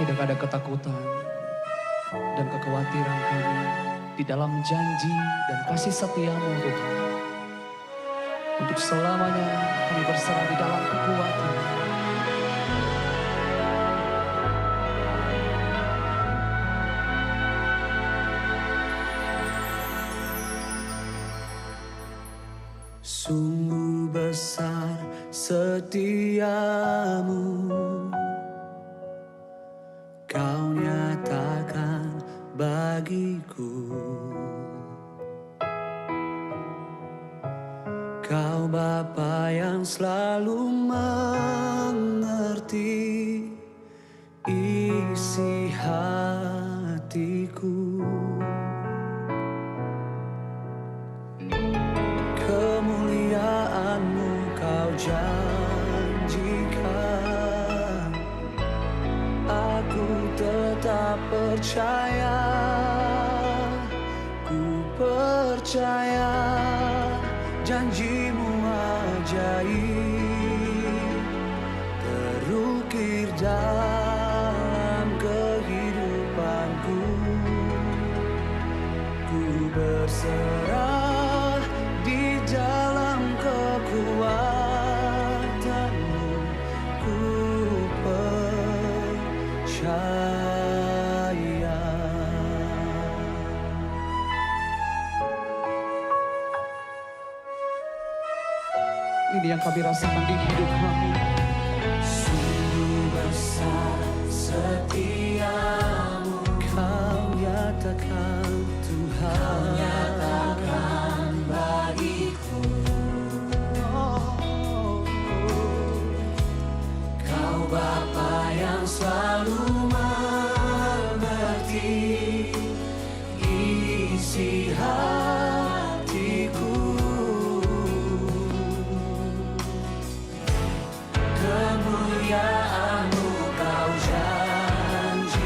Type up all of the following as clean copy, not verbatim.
Tidak ada ketakutan dan kekhawatiran kami di dalam janji dan kasih setia-Mu Tuhan. Untuk selamanya kami berserah di dalam kekuatan. Sungguh besar setia-Mu, Kau nyatakan bagiku. Kau Bapa yang selalu mengerti isi hatiku. Kemuliaan-Mu Kau janjikan, aku tetap percaya, ku percaya. Janji-Mu ajaib terukir dalam kehidupanku. Ku berserah di dalam kekuatan-Mu, ku percaya. Ini yang kami rasakan di hidup kami. Sungguh besar setia-Mu, Kau nyatakan Tuhan, Kau nyatakan bagiku. Kau Bapa yang selalu mengerti isi hatiku. Kemuliaan-Mu Kau janjikan,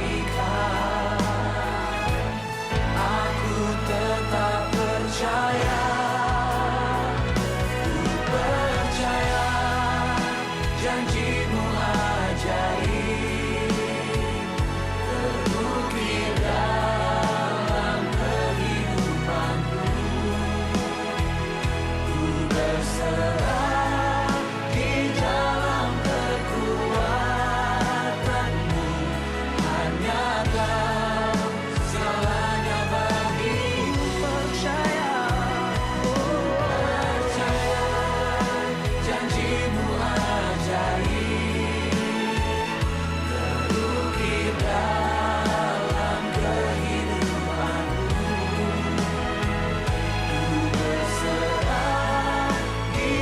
aku tetap percaya, ku percaya. Janji-Mu ajaib terukir dalam kehidupanku. Ku berserah di dalam kekuatan-Mu, hanya Kau segalanya bagiku. Percaya, percaya. Janji-Mu ajaib terukir dalam kehidupanku. Ku berserah di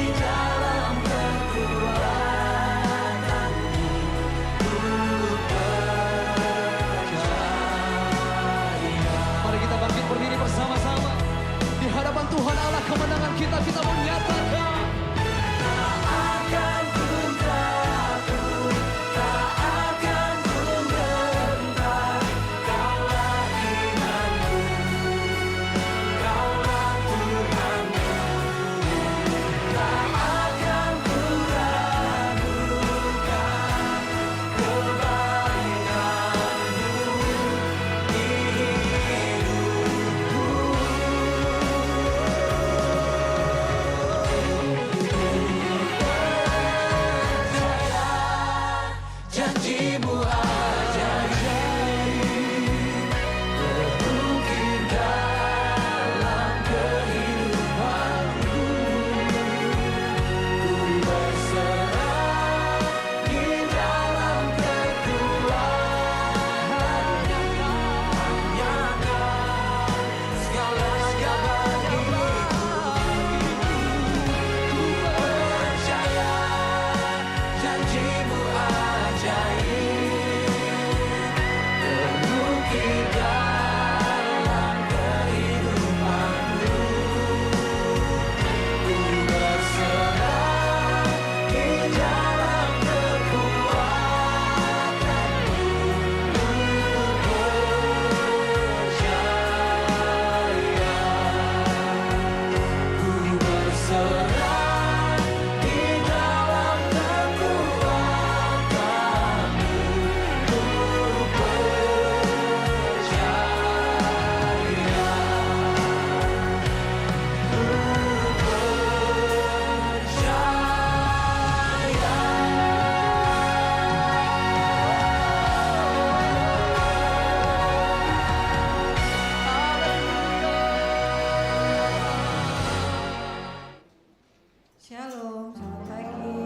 Shalom, selamat pagi.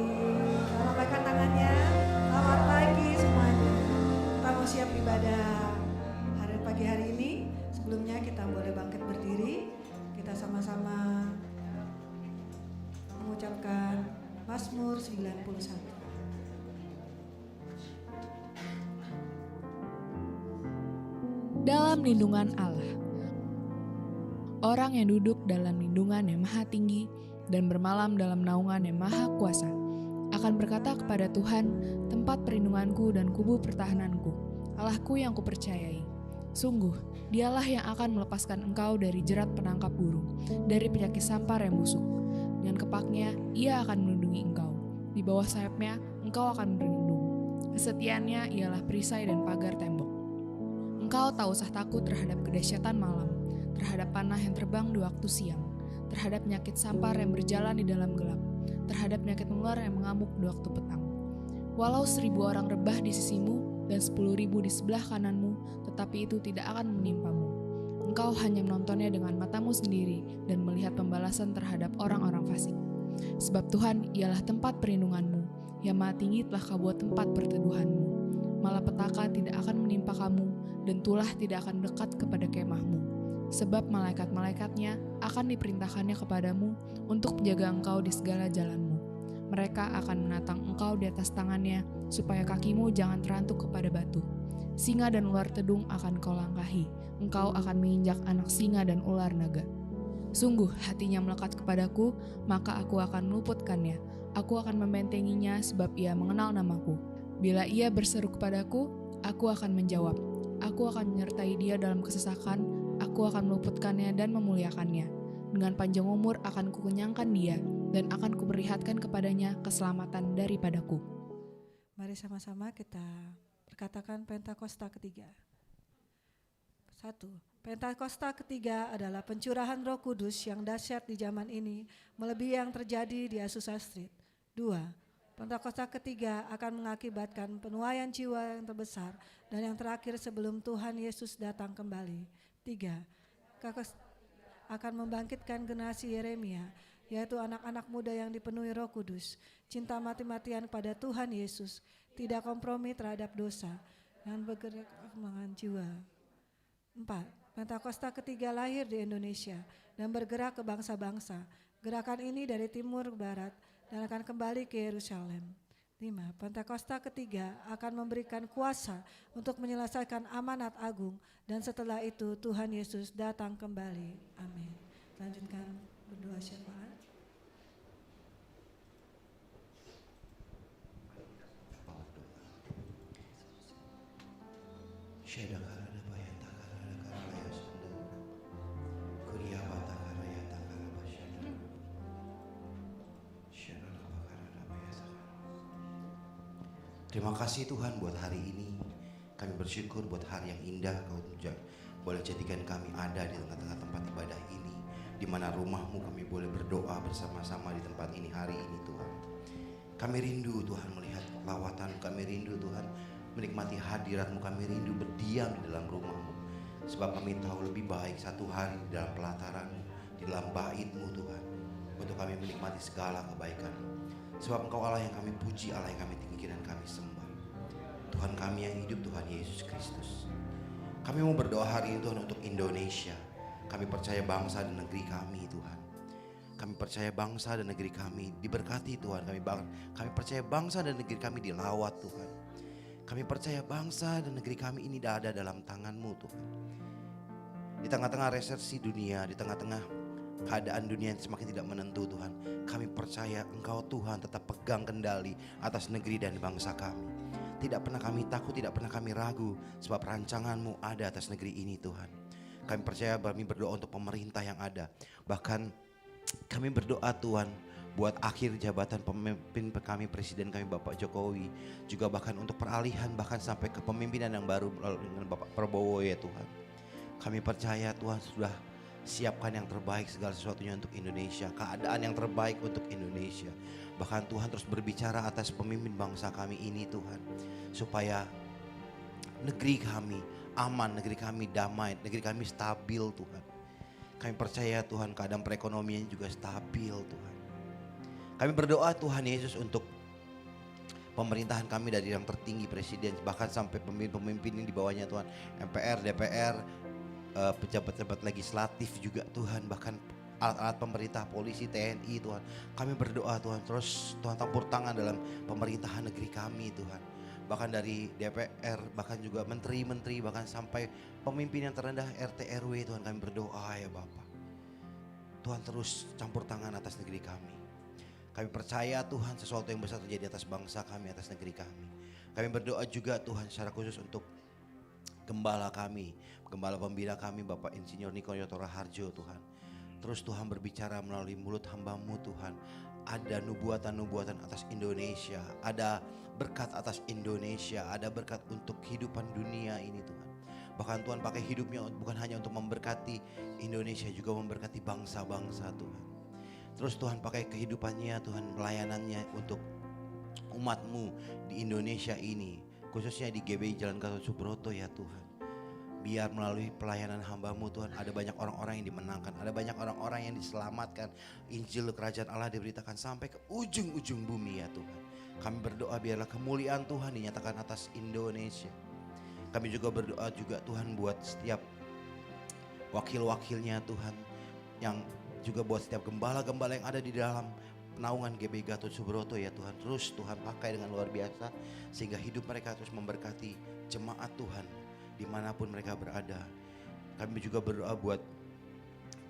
Lambaikan tangannya. Selamat pagi semuanya. Kita mau siap ibadah pagi hari ini. Sebelumnya kita boleh bangkit berdiri. Kita sama-sama mengucapkan Mazmur 91. Dalam lindungan Allah. Orang yang duduk dalam lindungan yang maha tinggi dan bermalam dalam naungan yang maha kuasa akan berkata kepada Tuhan, tempat perlindunganku dan kubu pertahananku, Allahku yang kupercayai. Sungguh, dialah yang akan melepaskan engkau dari jerat penangkap burung, dari penyakit sampar yang busuk. Dengan kepaknya, ia akan melindungi engkau. Di bawah sayapnya, engkau akan berlindung. Kesetiaannya ialah perisai dan pagar tembok. Engkau tak usah takut terhadap kedahsyatan malam, terhadap panah yang terbang di waktu siang, terhadap penyakit sampar yang berjalan di dalam gelap, terhadap penyakit menular yang mengamuk di waktu petang. Walau 1.000 orang rebah di sisimu dan 10.000 di sebelah kananmu, tetapi itu tidak akan menimpamu. Engkau hanya menontonnya dengan matamu sendiri dan melihat pembalasan terhadap orang-orang fasik. Sebab Tuhan ialah tempat perlindunganmu, yang maha tinggi telah kau buat tempat perteduhanmu. Malapetaka tidak akan menimpa kamu, dan tulah tidak akan dekat kepada kemahmu. Sebab malaikat-malaikatnya akan diperintahkannya kepadamu untuk menjaga engkau di segala jalanmu. Mereka akan menatang engkau di atas tangannya, supaya kakimu jangan terantuk kepada batu. Singa dan ular tedung akan kau langkahi, engkau akan menginjak anak singa dan ular naga. Sungguh hatinya melekat kepadaku, maka aku akan meluputkannya. Aku akan membentenginya sebab ia mengenal namaku. Bila ia berseru kepadaku, aku akan menjawab. Aku akan menyertai dia dalam kesesakan, aku akan meluputkannya dan memuliakannya. Dengan panjang umur akan kukenyangkan dia, dan akan kuperlihatkan kepadanya keselamatan daripadaku. Mari sama-sama kita berkatakan Pentakosta ketiga. 1. Pentakosta ketiga adalah pencurahan Roh Kudus yang dahsyat di zaman ini, melebihi yang terjadi di Azusa Street. 2. Pentakosta ketiga akan mengakibatkan penuaian jiwa yang terbesar dan yang terakhir sebelum Tuhan Yesus datang kembali. 3. Akan membangkitkan generasi Yeremia, yaitu anak-anak muda yang dipenuhi Roh Kudus, cinta mati-matian pada Tuhan Yesus, tidak kompromi terhadap dosa, dan bergerak perkembangan jiwa. 4. Pentakosta ketiga lahir di Indonesia dan bergerak ke bangsa-bangsa. Gerakan ini dari timur ke barat dan akan kembali ke Yerusalem. 5. Pentakosta ketiga akan memberikan kuasa untuk menyelesaikan amanat agung dan setelah itu Tuhan Yesus datang kembali. Amin. Lanjutkan berdoa syafaat. Terima kasih Tuhan buat hari ini. Kami bersyukur buat hari yang indah Kau boleh jadikan kami ada di tengah-tengah tempat ibadah ini, di mana rumah-Mu kami boleh berdoa bersama-sama di tempat ini hari ini Tuhan. Kami rindu Tuhan melihat lawatan, kami rindu Tuhan menikmati hadirat-Mu, kami rindu berdiam di dalam rumah-Mu. Sebab kami tahu lebih baik satu hari di dalam pelataran-Mu, di dalam bait-Mu Tuhan, untuk kami menikmati segala kebaikan-Mu. Sebab Engkau Allah yang kami puji, Allah yang kami tinggikan dan kami sembah. Tuhan kami yang hidup, Tuhan Yesus Kristus. Kami mau berdoa hari ini Tuhan untuk Indonesia. Kami percaya bangsa dan negeri kami Tuhan. Kami percaya bangsa dan negeri kami diberkati Tuhan. Kami percaya bangsa dan negeri kami dilawat Tuhan. Kami percaya bangsa dan negeri kami ini ada dalam tangan-Mu Tuhan. Di tengah-tengah resesi dunia, di tengah-tengah keadaan dunia yang semakin tidak menentu Tuhan, kami percaya Engkau Tuhan tetap pegang kendali atas negeri dan bangsa kami. Tidak pernah kami takut, tidak pernah kami ragu, sebab rancangan-Mu ada atas negeri ini Tuhan. Kami percaya, kami berdoa untuk pemerintah yang ada. Bahkan kami berdoa Tuhan buat akhir jabatan pemimpin kami, Presiden kami Bapak Jokowi. Juga bahkan untuk peralihan, bahkan sampai ke pemimpinan yang baru dengan Bapak Prabowo ya Tuhan. Kami percaya Tuhan sudah siapkan yang terbaik segala sesuatunya untuk Indonesia, keadaan yang terbaik untuk Indonesia. Bahkan Tuhan terus berbicara atas pemimpin bangsa kami ini Tuhan, supaya negeri kami aman, negeri kami damai, negeri kami stabil Tuhan. Kami percaya Tuhan keadaan perekonomian juga stabil Tuhan. Kami berdoa Tuhan Yesus untuk pemerintahan kami dari yang tertinggi presiden bahkan sampai pemimpin-pemimpin yang di bawahnya Tuhan, MPR, DPR, pejabat-pejabat legislatif juga Tuhan, bahkan alat-alat pemerintah, polisi, TNI Tuhan. Kami berdoa Tuhan, terus Tuhan campur tangan dalam pemerintahan negeri kami Tuhan. Bahkan dari DPR, bahkan juga menteri-menteri, bahkan sampai pemimpin yang terendah RT RW Tuhan, kami berdoa ya Bapa. Tuhan terus campur tangan atas negeri kami. Kami percaya Tuhan sesuatu yang besar terjadi atas bangsa kami, atas negeri kami. Kami berdoa juga Tuhan secara khusus untuk gembala kami, gembala pembina kami Bapak Insinyur Niko Yotora Harjo Tuhan. Terus Tuhan berbicara melalui mulut hamba-Mu Tuhan. Ada nubuatan-nubuatan atas Indonesia, ada berkat atas Indonesia, ada berkat untuk kehidupan dunia ini Tuhan. Bahkan Tuhan pakai hidupnya bukan hanya untuk memberkati Indonesia, juga memberkati bangsa-bangsa Tuhan. Terus Tuhan pakai kehidupannya Tuhan, pelayanannya untuk umat-Mu di Indonesia ini, khususnya di GBI Jalan Gatot Subroto ya Tuhan. Biar melalui pelayanan hamba-Mu Tuhan, ada banyak orang-orang yang dimenangkan, ada banyak orang-orang yang diselamatkan. Injil kerajaan Allah diberitakan sampai ke ujung-ujung bumi ya Tuhan. Kami berdoa biarlah kemuliaan Tuhan dinyatakan atas Indonesia. Kami juga berdoa juga Tuhan buat setiap wakil-wakilnya Tuhan, yang juga buat setiap gembala-gembala yang ada di dalam naungan GBI Gatot Subroto ya Tuhan. Terus Tuhan pakai dengan luar biasa sehingga hidup mereka terus memberkati jemaat Tuhan dimanapun mereka berada. Kami juga berdoa buat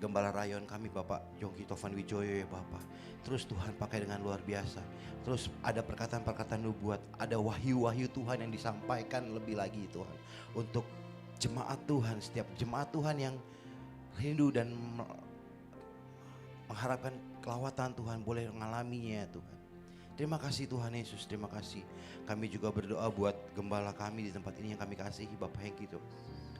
gembala rayon kami Bapak Yongki Tovan Wijoyo ya Bapak. Terus Tuhan pakai dengan luar biasa. Terus ada perkataan-perkataan nubuat, ada wahyu-wahyu Tuhan yang disampaikan lebih lagi Tuhan. Untuk jemaat Tuhan, setiap jemaat Tuhan yang rindu dan mengharapkan kelawatan Tuhan boleh mengalaminya Tuhan. Terima kasih Tuhan Yesus, terima kasih. Kami juga berdoa buat gembala kami di tempat ini yang kami kasihi Bapak Hengki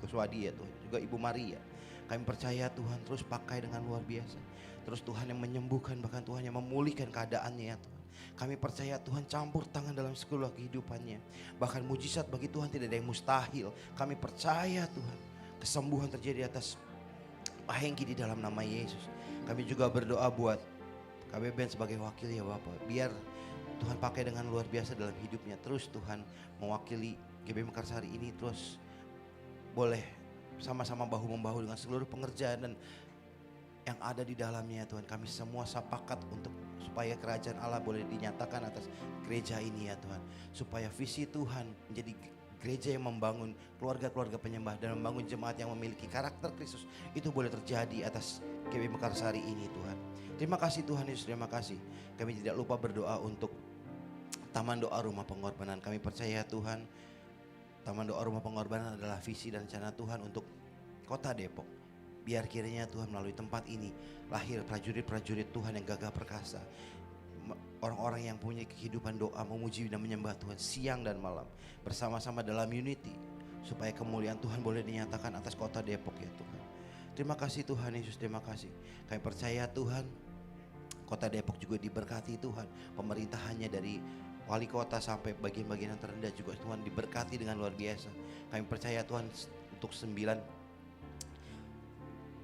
Kuswadi ya Tuhan, juga Ibu Maria. Kami percaya Tuhan terus pakai dengan luar biasa. Terus Tuhan yang menyembuhkan, bahkan Tuhan yang memulihkan keadaannya ya Tuhan. Kami percaya Tuhan campur tangan dalam segala kehidupannya. Bahkan mujizat bagi Tuhan tidak ada yang mustahil. Kami percaya Tuhan kesembuhan terjadi atas Pak Hengki di dalam nama Yesus. Kami juga berdoa buat KBBN sebagai wakil ya Bapak. Biar Tuhan pakai dengan luar biasa dalam hidupnya. Terus Tuhan mewakili GBI Mekarsari ini terus boleh sama-sama bahu-membahu dengan seluruh pengerjaan dan yang ada di dalamnya Tuhan. Kami semua sepakat untuk supaya kerajaan Allah boleh dinyatakan atas gereja ini ya Tuhan. Supaya visi Tuhan menjadi gereja yang membangun keluarga-keluarga penyembah dan membangun jemaat yang memiliki karakter Kristus, itu boleh terjadi atas GBI Mekarsari ini Tuhan. Terima kasih Tuhan Yesus, terima kasih. Kami tidak lupa berdoa untuk Taman Doa Rumah Pengorbanan. Kami percaya Tuhan, Taman Doa Rumah Pengorbanan adalah visi dan rencana Tuhan untuk Kota Depok. Biar kiranya Tuhan melalui tempat ini lahir prajurit-prajurit Tuhan yang gagah perkasa. Orang-orang yang punya kehidupan doa, memuji dan menyembah Tuhan siang dan malam bersama-sama dalam unity, supaya kemuliaan Tuhan boleh dinyatakan atas Kota Depok ya Tuhan. Terima kasih Tuhan Yesus, terima kasih. Kami percaya Tuhan, Kota Depok juga diberkati Tuhan. Pemerintahannya dari wali kota sampai bagian-bagian yang terendah juga Tuhan diberkati dengan luar biasa. Kami percaya Tuhan untuk 9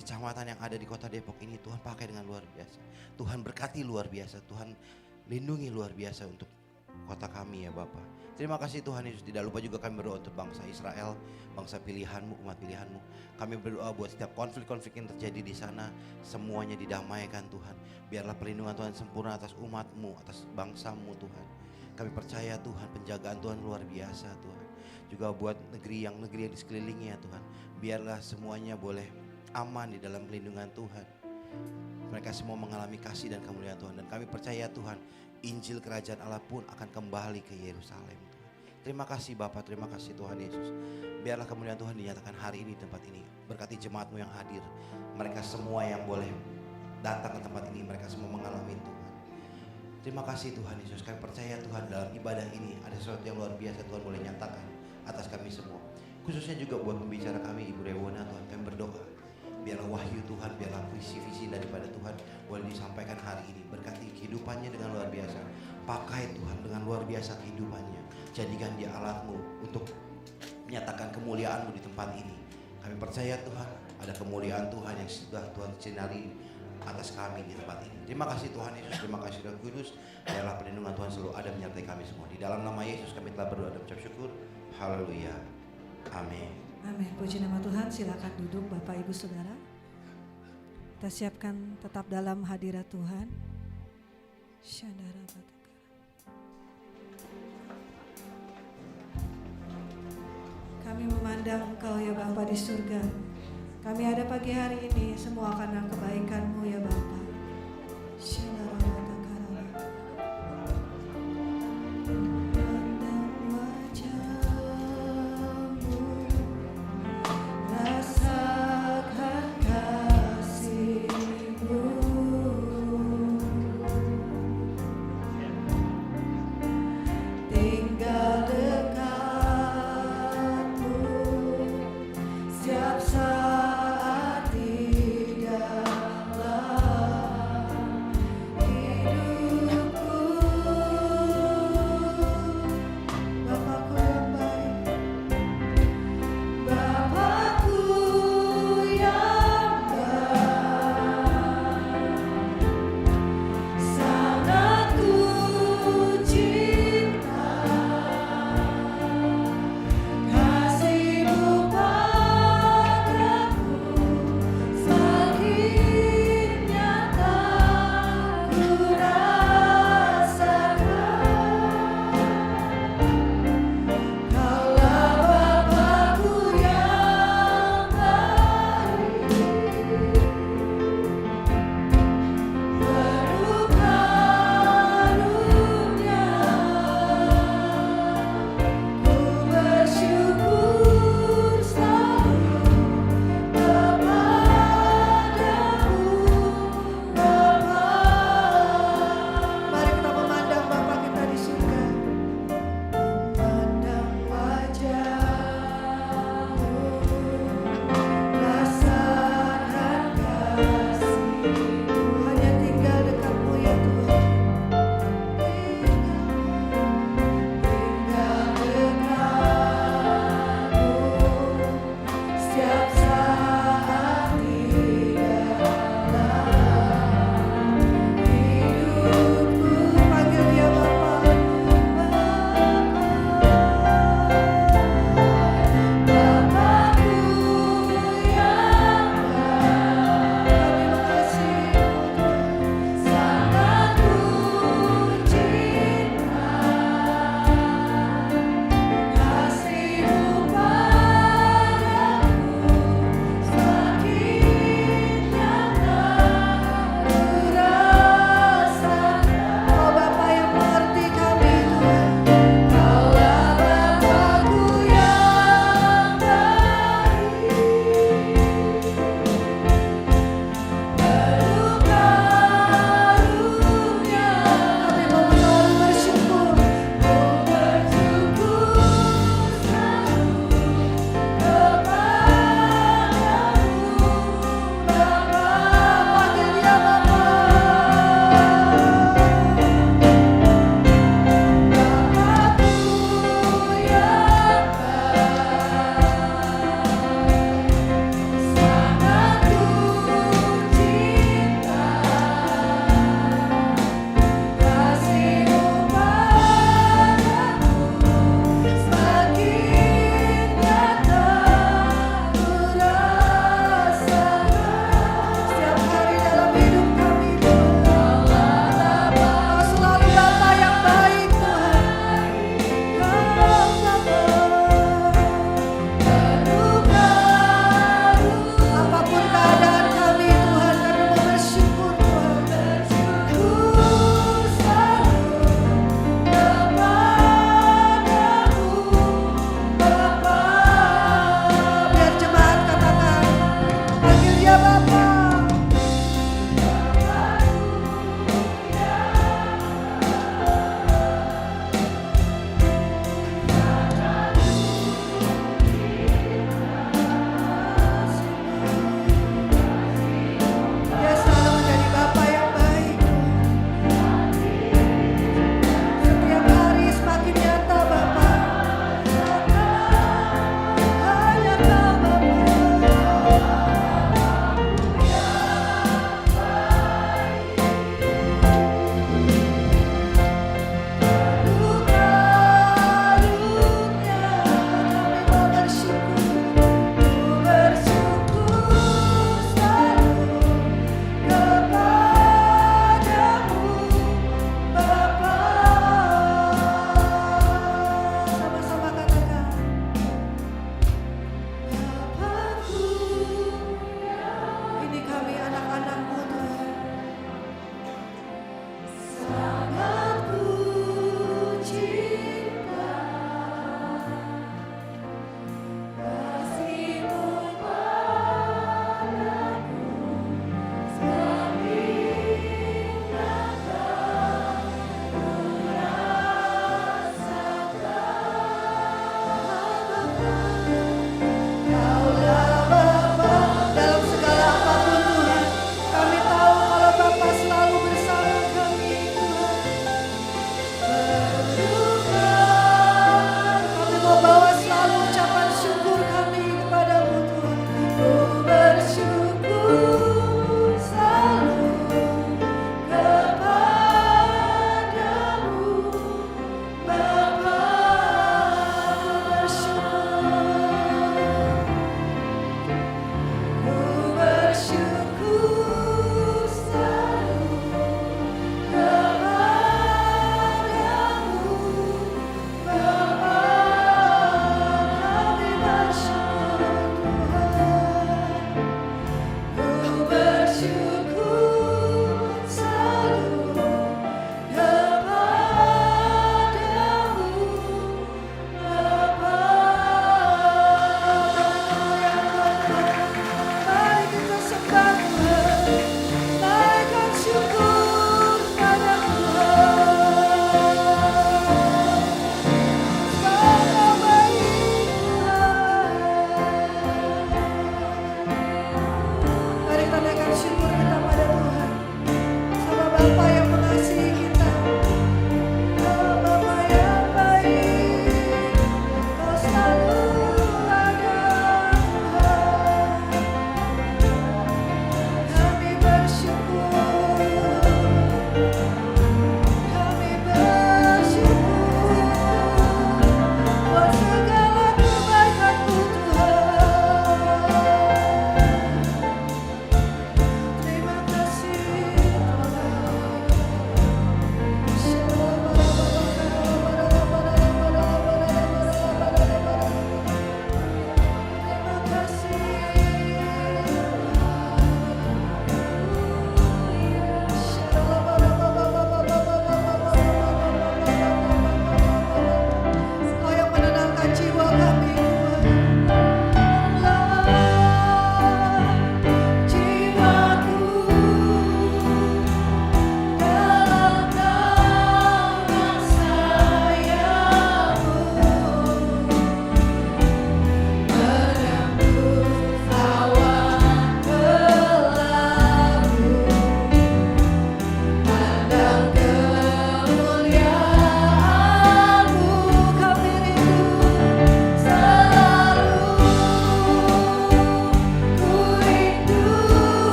kecamatan yang ada di Kota Depok ini Tuhan pakai dengan luar biasa. Tuhan berkati luar biasa, Tuhan lindungi luar biasa untuk kota kami ya Bapa. Terima kasih Tuhan Yesus. Tidak lupa juga kami berdoa untuk bangsa Israel, bangsa pilihan-Mu, umat pilihan-Mu. Kami berdoa buat setiap konflik-konflik yang terjadi di sana, semuanya didamaikan Tuhan. Biarlah perlindungan Tuhan sempurna atas umat-Mu, atas bangsa-Mu Tuhan. Kami percaya Tuhan penjagaan Tuhan luar biasa Tuhan. Juga buat negeri yang di sekelilingnya Tuhan. Biarlah semuanya boleh aman di dalam perlindungan Tuhan. Mereka semua mengalami kasih dan kemuliaan Tuhan. Dan kami percaya Tuhan, Injil kerajaan Allah pun akan kembali ke Yerusalem Tuhan. Terima kasih Bapa, terima kasih Tuhan Yesus. Biarlah kemuliaan Tuhan dinyatakan hari ini di tempat ini. Berkati jemaat-Mu yang hadir. Mereka semua yang boleh datang ke tempat ini, mereka semua mengalami Tuhan. Terima kasih Tuhan Yesus. Kami percaya Tuhan dalam ibadah ini ada sesuatu yang luar biasa Tuhan boleh nyatakan atas kami semua. Khususnya juga buat pembicara kami Ibu Rewona Tuhan, kami berdoa. Biarlah wahyu Tuhan, biarlah visi-visi daripada Tuhan boleh disampaikan hari ini. Berkati kehidupannya dengan luar biasa. Pakai Tuhan dengan luar biasa kehidupannya. Jadikan dia alat-Mu untuk menyatakan kemuliaan-Mu di tempat ini. Kami percaya Tuhan, ada kemuliaan Tuhan yang sudah Tuhan sinari atas kami di tempat ini. Terima kasih Tuhan Yesus, terima kasih Roh Kudus. Biarlah perlindungan Tuhan selalu ada menyertai kami semua. Di dalam nama Yesus kami telah berdoa dan mengucap syukur. Haleluya. Amin. Amin. Puji nama Tuhan. Silakan duduk Bapak Ibu Saudara. Kita siapkan tetap dalam hadirat Tuhan. Syandara Batakara. Kami memandang Engkau ya Bapa di surga. Kami ada pagi hari ini semua karena kebaikan-Mu ya Bapa. Syandara Batakara. Pandang wajah-Mu, rasakan kasih-Mu. Tinggal dekat-Mu setiap saat di dalam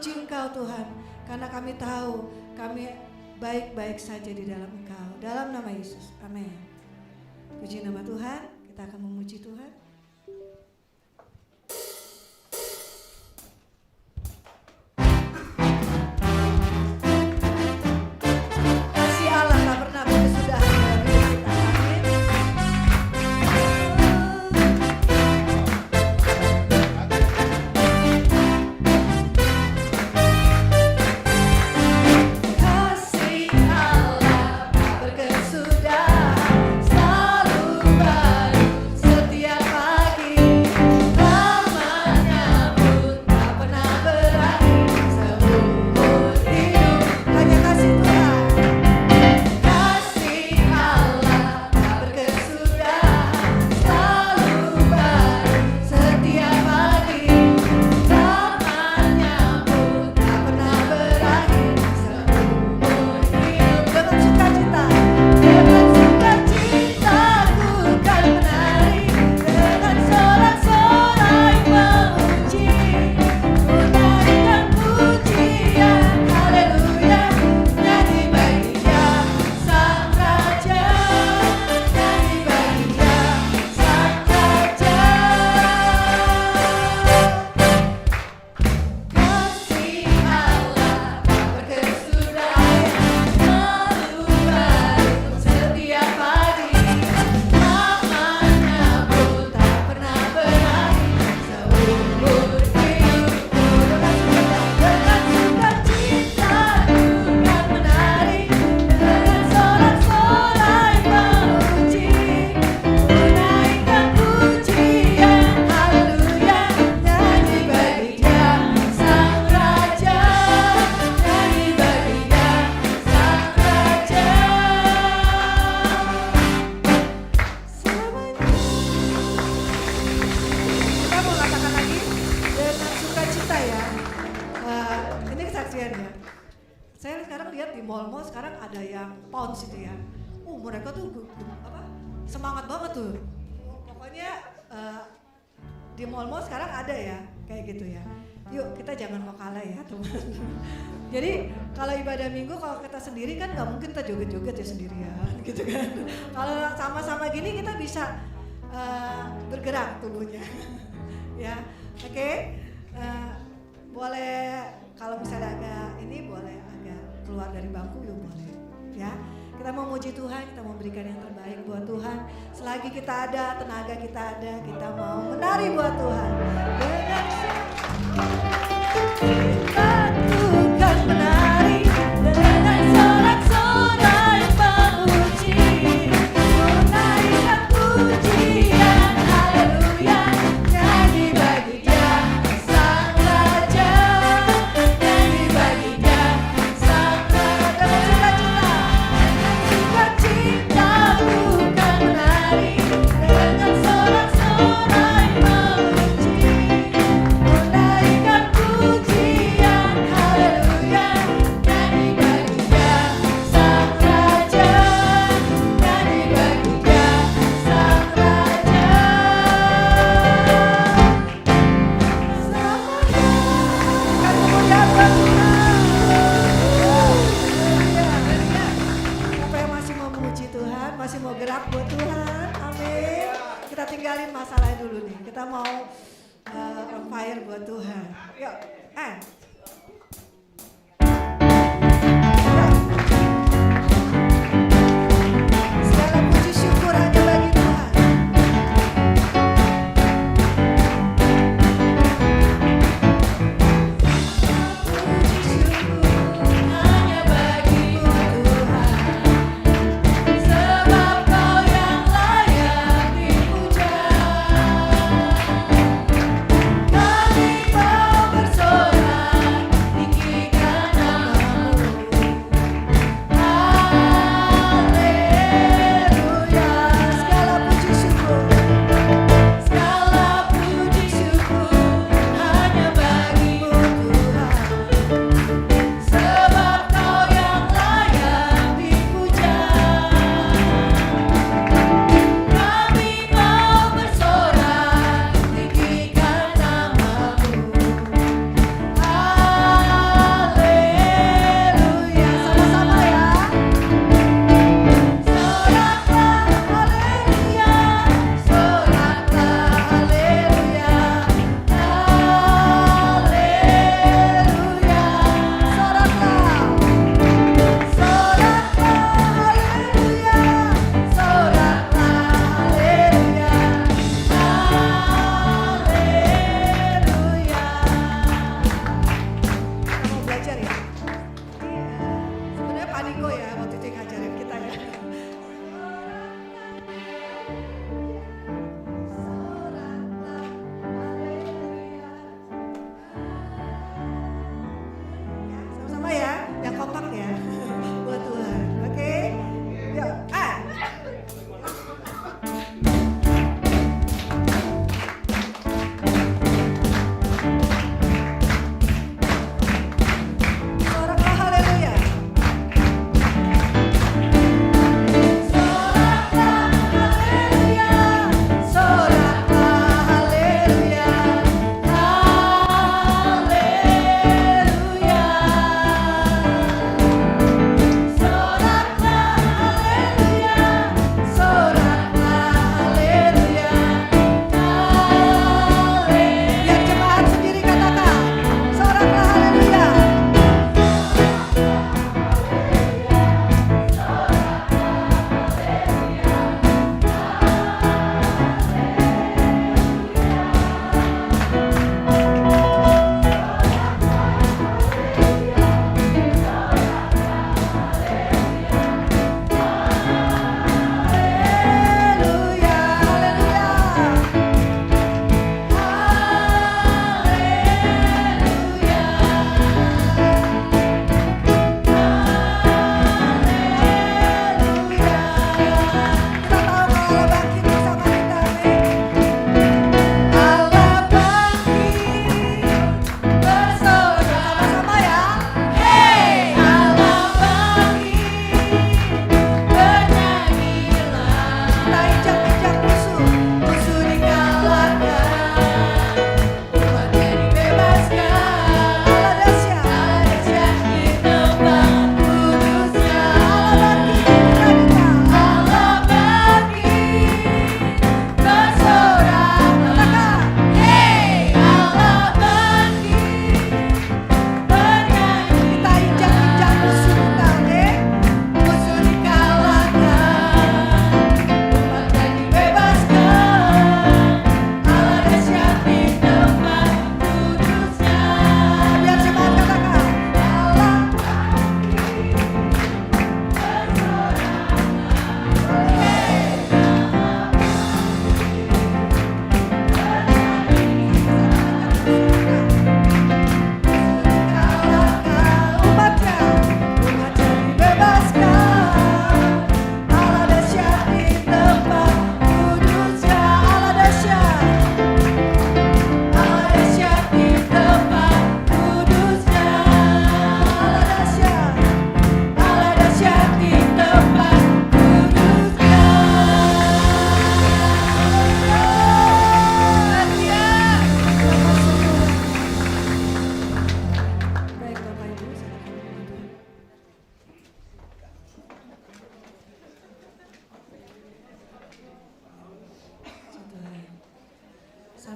memuji Engkau Tuhan, karena kami tahu kami baik-baik saja di dalam Engkau. Dalam nama Yesus, amin. Puji nama Tuhan, kita akan memuji Tuhan. Kasih Allah tak pernah berkesudahan dalam hidup kita, amin. Kasih Allah tak berkesudahan, selalu baru setiap pagi. Menyambut tak pernah berakhir seumur hidup. Hanya kasih Tuhan. Kasih Allah tak berkesudahan, selalu baru setiap pagi. Menyambut tak pernah berakhir seumur hidup. Dengan sukacita, dengan sukacita ku kan menari, dengan sorak-sorai memuji, menaikkan pujian, haleluya, nyanyi bagi Dia Sang Raja, nyanyi bagi Dia Sang Raja. Kasih Allah tak berkesudahan, selalu baru setiap pagi. Menyambut tak pernah berakhir seumur hidup. Dengan sukacita ku kan menari, dengan sorak-sorai memuji, menaikkan pujian, haleluya, nyanyi bagi Dia Sang Raja, nyanyi bagi Dia Sang Raja. Kita mau katakan lagi dengan sukacita ya. Ini kesaksiannya. Saya sekarang lihat di mall-mall sekarang ada yang pounds itu ya. Mereka tuh semangat banget tuh. Pokoknya di mall-mall sekarang ada ya kayak gitu ya. Yuk kita jangan mau kalah ya teman. Jadi kalau ibadah minggu kalau kita sendiri kan nggak mungkin kita joget-joget ya sendirian gitu kan. Kalau sama-sama gini kita bisa bergerak tubuhnya. Ya, oke. Boleh kalau misalnya agak ini boleh agak keluar dari bangku yuk boleh. Ya, kita mau muji Tuhan, kita mau berikan yang terbaik buat Tuhan. Selagi kita ada, tenaga kita ada, kita mau menari buat Tuhan. Dengan sukacita ku kan menari, dengan sorak-sorai memuji, menaikkan pujian, haleluya, nyanyi bagi Dia Sang Raja, nyanyi bagi Dia Sang Raja. Dengan sukacita ku kan menari, dengan sorak-sorai memuji, menaikkan pujian, haleluya, nyanyi bagi Dia Sang Raja, nyanyi bagi Dia Sang Raja. Kan kemuliaan buat Tuhan. Siapa yang masih mau memuji Tuhan, masih mau gerak buat Tuhan, amin. Kita tinggalin masalahnya dulu nih, kita mau on fire buat Tuhan. Yuk, segala puji syukur hanya bagi Tuhan. Puji syukur hanya bagimu Tuhan, sebab Kau yang layak dipuja. Kami mau bersorak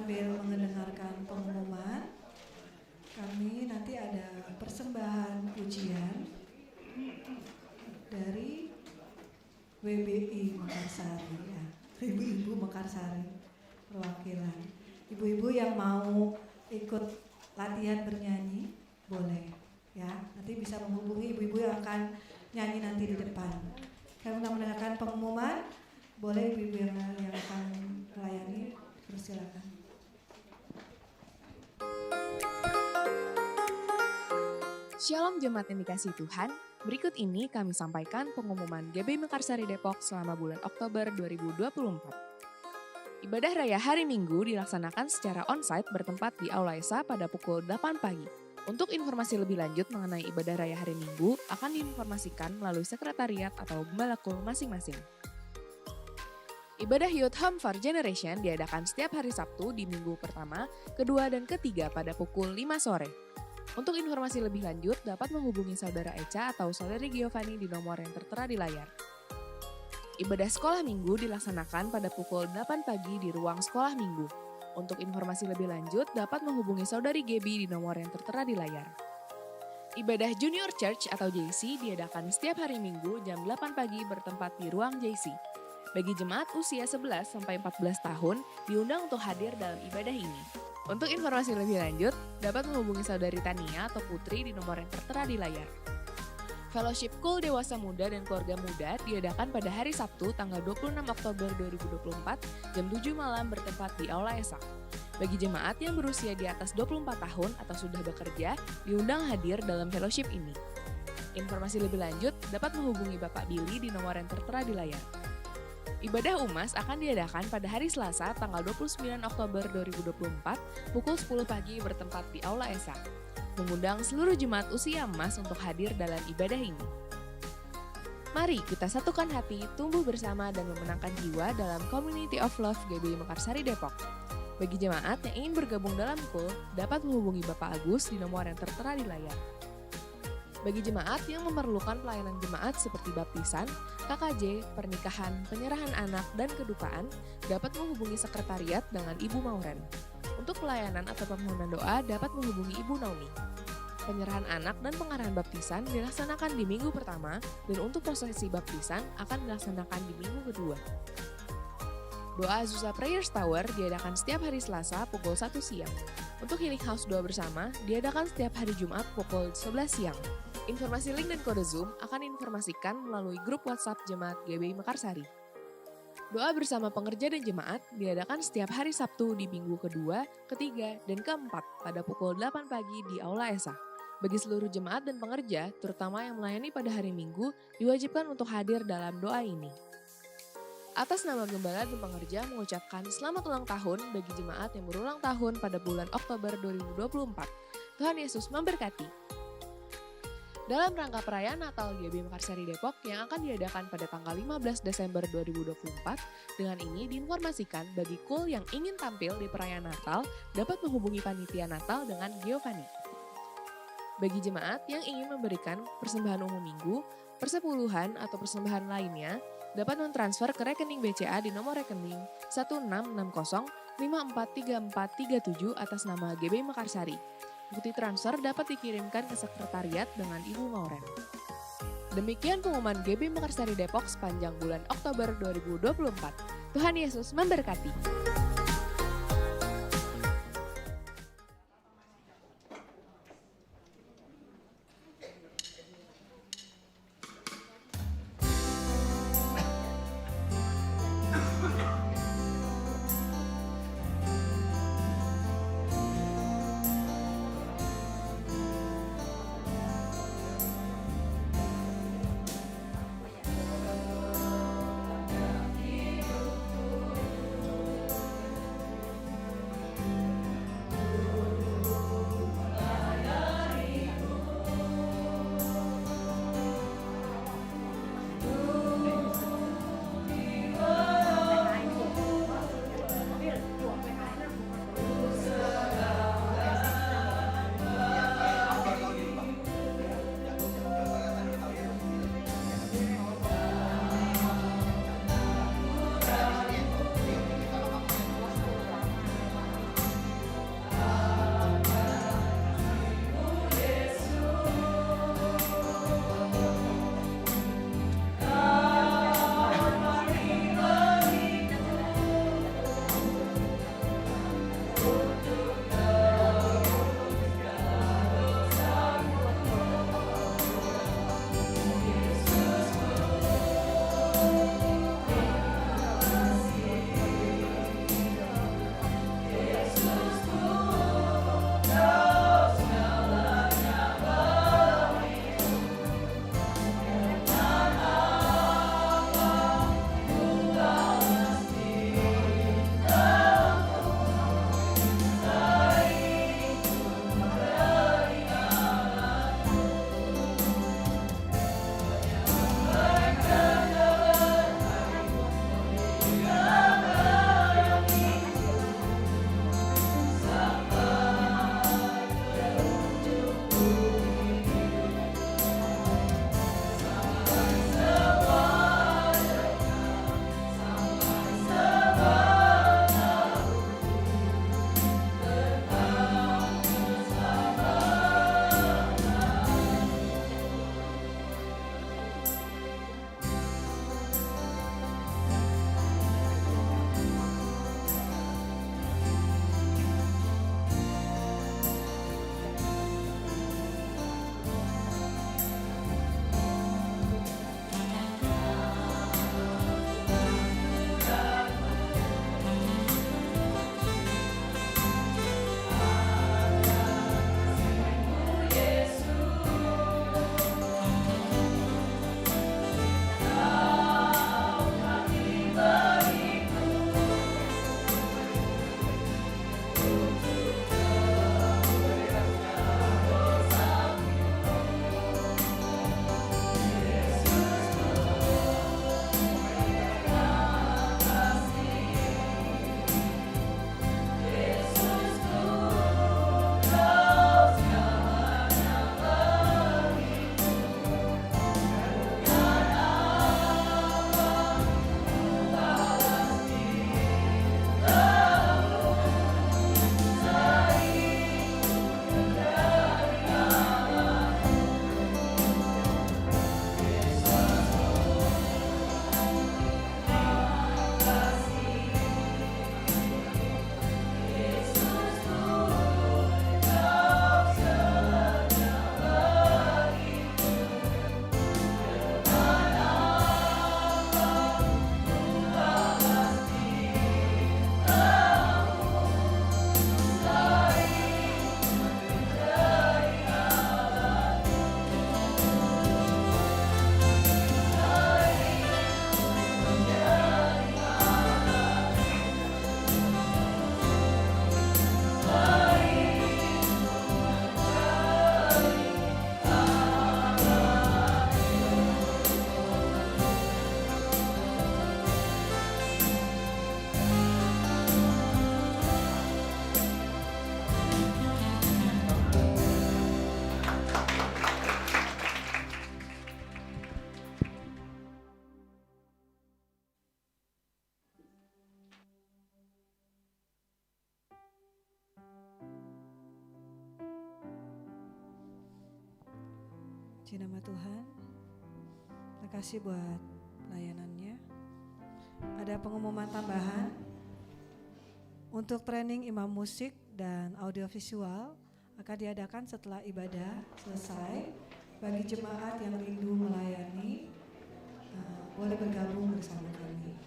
sambil mendengarkan pengumuman, kami nanti ada persembahan pujian dari WBI Mekarsari ya, ibu-ibu Mekarsari perwakilan. Ibu-ibu yang mau ikut latihan bernyanyi boleh ya, nanti bisa menghubungi ibu-ibu yang akan nyanyi nanti di depan. Kami akan mendengarkan pengumuman, boleh ibu-ibu yang akan melayani, persilakan. Shalom jemaat yang dikasihi Tuhan, berikut ini kami sampaikan pengumuman GBI Mekarsari Depok selama bulan Oktober 2024. Ibadah Raya Hari Minggu dilaksanakan secara onsite bertempat di Aula Esa pada pukul 8 pagi. Untuk informasi lebih lanjut mengenai Ibadah Raya Hari Minggu akan diinformasikan melalui sekretariat atau gembalaku masing-masing. Ibadah Youth Home for Generation diadakan setiap hari Sabtu di minggu pertama, kedua, dan ketiga pada pukul 5 sore. Untuk informasi lebih lanjut dapat menghubungi Saudara Eca atau Saudari Giovanni di nomor yang tertera di layar. Ibadah sekolah minggu dilaksanakan pada pukul 8 pagi di ruang sekolah minggu. Untuk informasi lebih lanjut dapat menghubungi Saudari Gebi di nomor yang tertera di layar. Ibadah Junior Church atau JC diadakan setiap hari Minggu jam 8 pagi bertempat di ruang JC. Bagi jemaat usia 11 sampai 14 tahun diundang untuk hadir dalam ibadah ini. Untuk informasi lebih lanjut dapat menghubungi Saudari Tania atau Putri di nomor yang tertera di layar. Fellowship Cool Dewasa Muda dan Keluarga Muda diadakan pada hari Sabtu tanggal 26 Oktober 2024 jam 7 malam bertempat di Aula Esa. Bagi jemaat yang berusia di atas 24 tahun atau sudah bekerja, diundang hadir dalam fellowship ini. Informasi lebih lanjut dapat menghubungi Bapak Billy di nomor yang tertera di layar. Ibadah UMAS akan diadakan pada hari Selasa tanggal 29 Oktober 2024 pukul 10 pagi bertempat di Aula Esa. Mengundang seluruh jemaat usia emas untuk hadir dalam ibadah ini. Mari kita satukan hati, tumbuh bersama dan memenangkan jiwa dalam Community of Love GBI Mekarsari Depok. Bagi jemaat yang ingin bergabung dalam KUL, dapat menghubungi Bapak Agus di nomor yang tertera di layar. Bagi jemaat yang memerlukan pelayanan jemaat seperti baptisan, KKJ, pernikahan, penyerahan anak, dan kedukaan, dapat menghubungi sekretariat dengan Ibu Mauren. Untuk pelayanan atau permohonan doa dapat menghubungi Ibu Naomi. Penyerahan anak dan pengarahan baptisan dilaksanakan di minggu pertama dan untuk prosesi baptisan akan dilaksanakan di minggu kedua. Doa Azusa Prayers Tower diadakan setiap hari Selasa pukul 1 siang. Untuk Healing House Doa Bersama diadakan setiap hari Jumat pukul 11 siang. Informasi link dan kode Zoom akan diinformasikan melalui grup WhatsApp Jemaat GBI Mekarsari. Doa bersama pengerja dan jemaat diadakan setiap hari Sabtu di minggu kedua, ketiga, dan keempat pada pukul 8 pagi di Aula Esa. Bagi seluruh jemaat dan pengerja, terutama yang melayani pada hari Minggu, diwajibkan untuk hadir dalam doa ini. Atas nama Gembala dan pengerja mengucapkan selamat ulang tahun bagi jemaat yang berulang tahun pada bulan Oktober 2024. Tuhan Yesus memberkati. Dalam rangka perayaan Natal GBI Mekarsari Depok yang akan diadakan pada tanggal 15 Desember 2024, dengan ini diinformasikan bagi KUL yang ingin tampil di perayaan Natal dapat menghubungi panitia Natal dengan Giovanni. Bagi jemaat yang ingin memberikan persembahan umum minggu, persepuluhan atau persembahan lainnya, dapat mentransfer ke rekening BCA di nomor rekening 1660543437 atas nama GBI Mekarsari. Bukti transfer dapat dikirimkan ke sekretariat dengan Ibu Mauren. Demikian pengumuman GBI Mekarsari Depok sepanjang bulan Oktober 2024. Tuhan Yesus memberkati. Puji nama Tuhan. Terima kasih buat pelayanannya. Ada pengumuman tambahan untuk training imam musik dan audiovisual akan diadakan setelah ibadah selesai. Bagi jemaat yang rindu melayani, boleh bergabung bersama kami.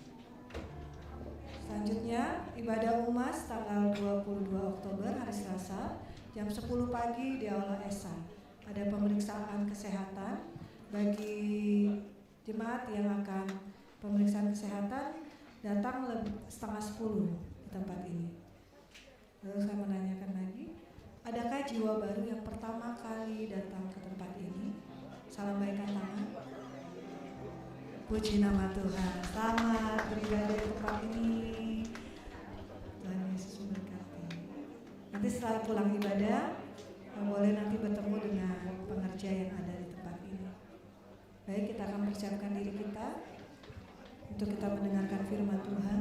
Selanjutnya ibadah UMAS tanggal 22 Oktober hari Selasa jam 10 pagi di Aula Esa. Ada pemeriksaan kesehatan bagi jemaat yang akan pemeriksaan kesehatan, datang setengah 10 di tempat ini. Lalu saya menanyakan lagi, adakah jiwa baru yang pertama kali datang ke tempat ini? Salam baikan tangan. Puji nama Tuhan. Selamat beribadah di tempat ini. Tuhan Yesus memberkati. Nanti setelah pulang ibadah, boleh nanti bertemu dengan pengerja yang ada di tempat ini. Baik, kita akan persiapkan diri kita untuk kita mendengarkan firman Tuhan.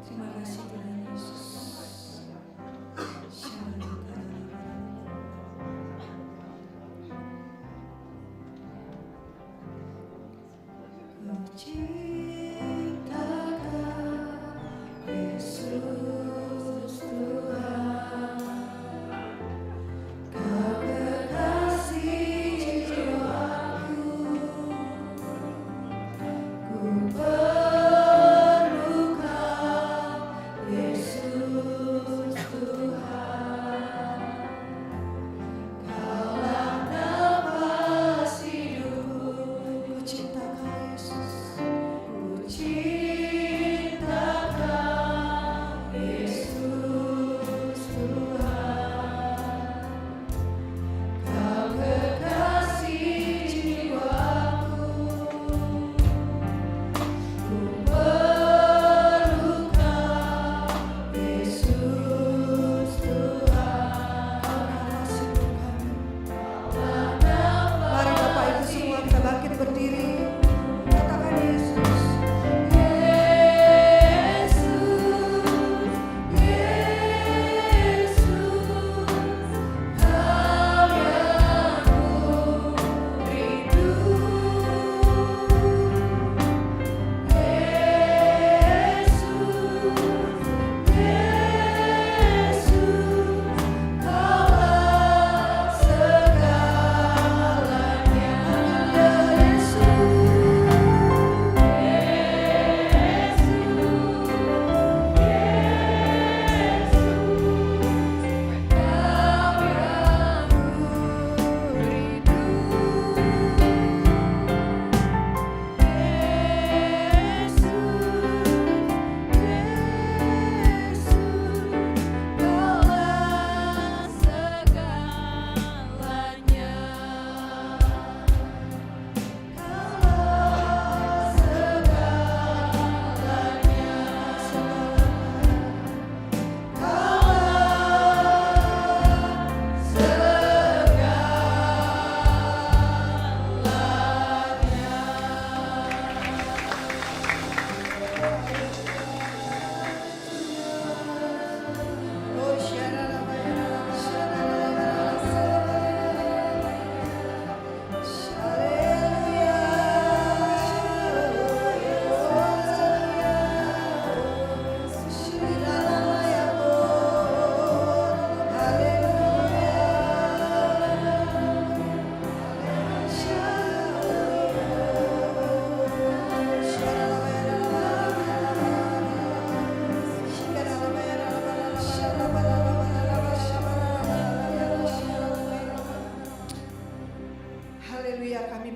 Terima kasih Tuhan Yesus.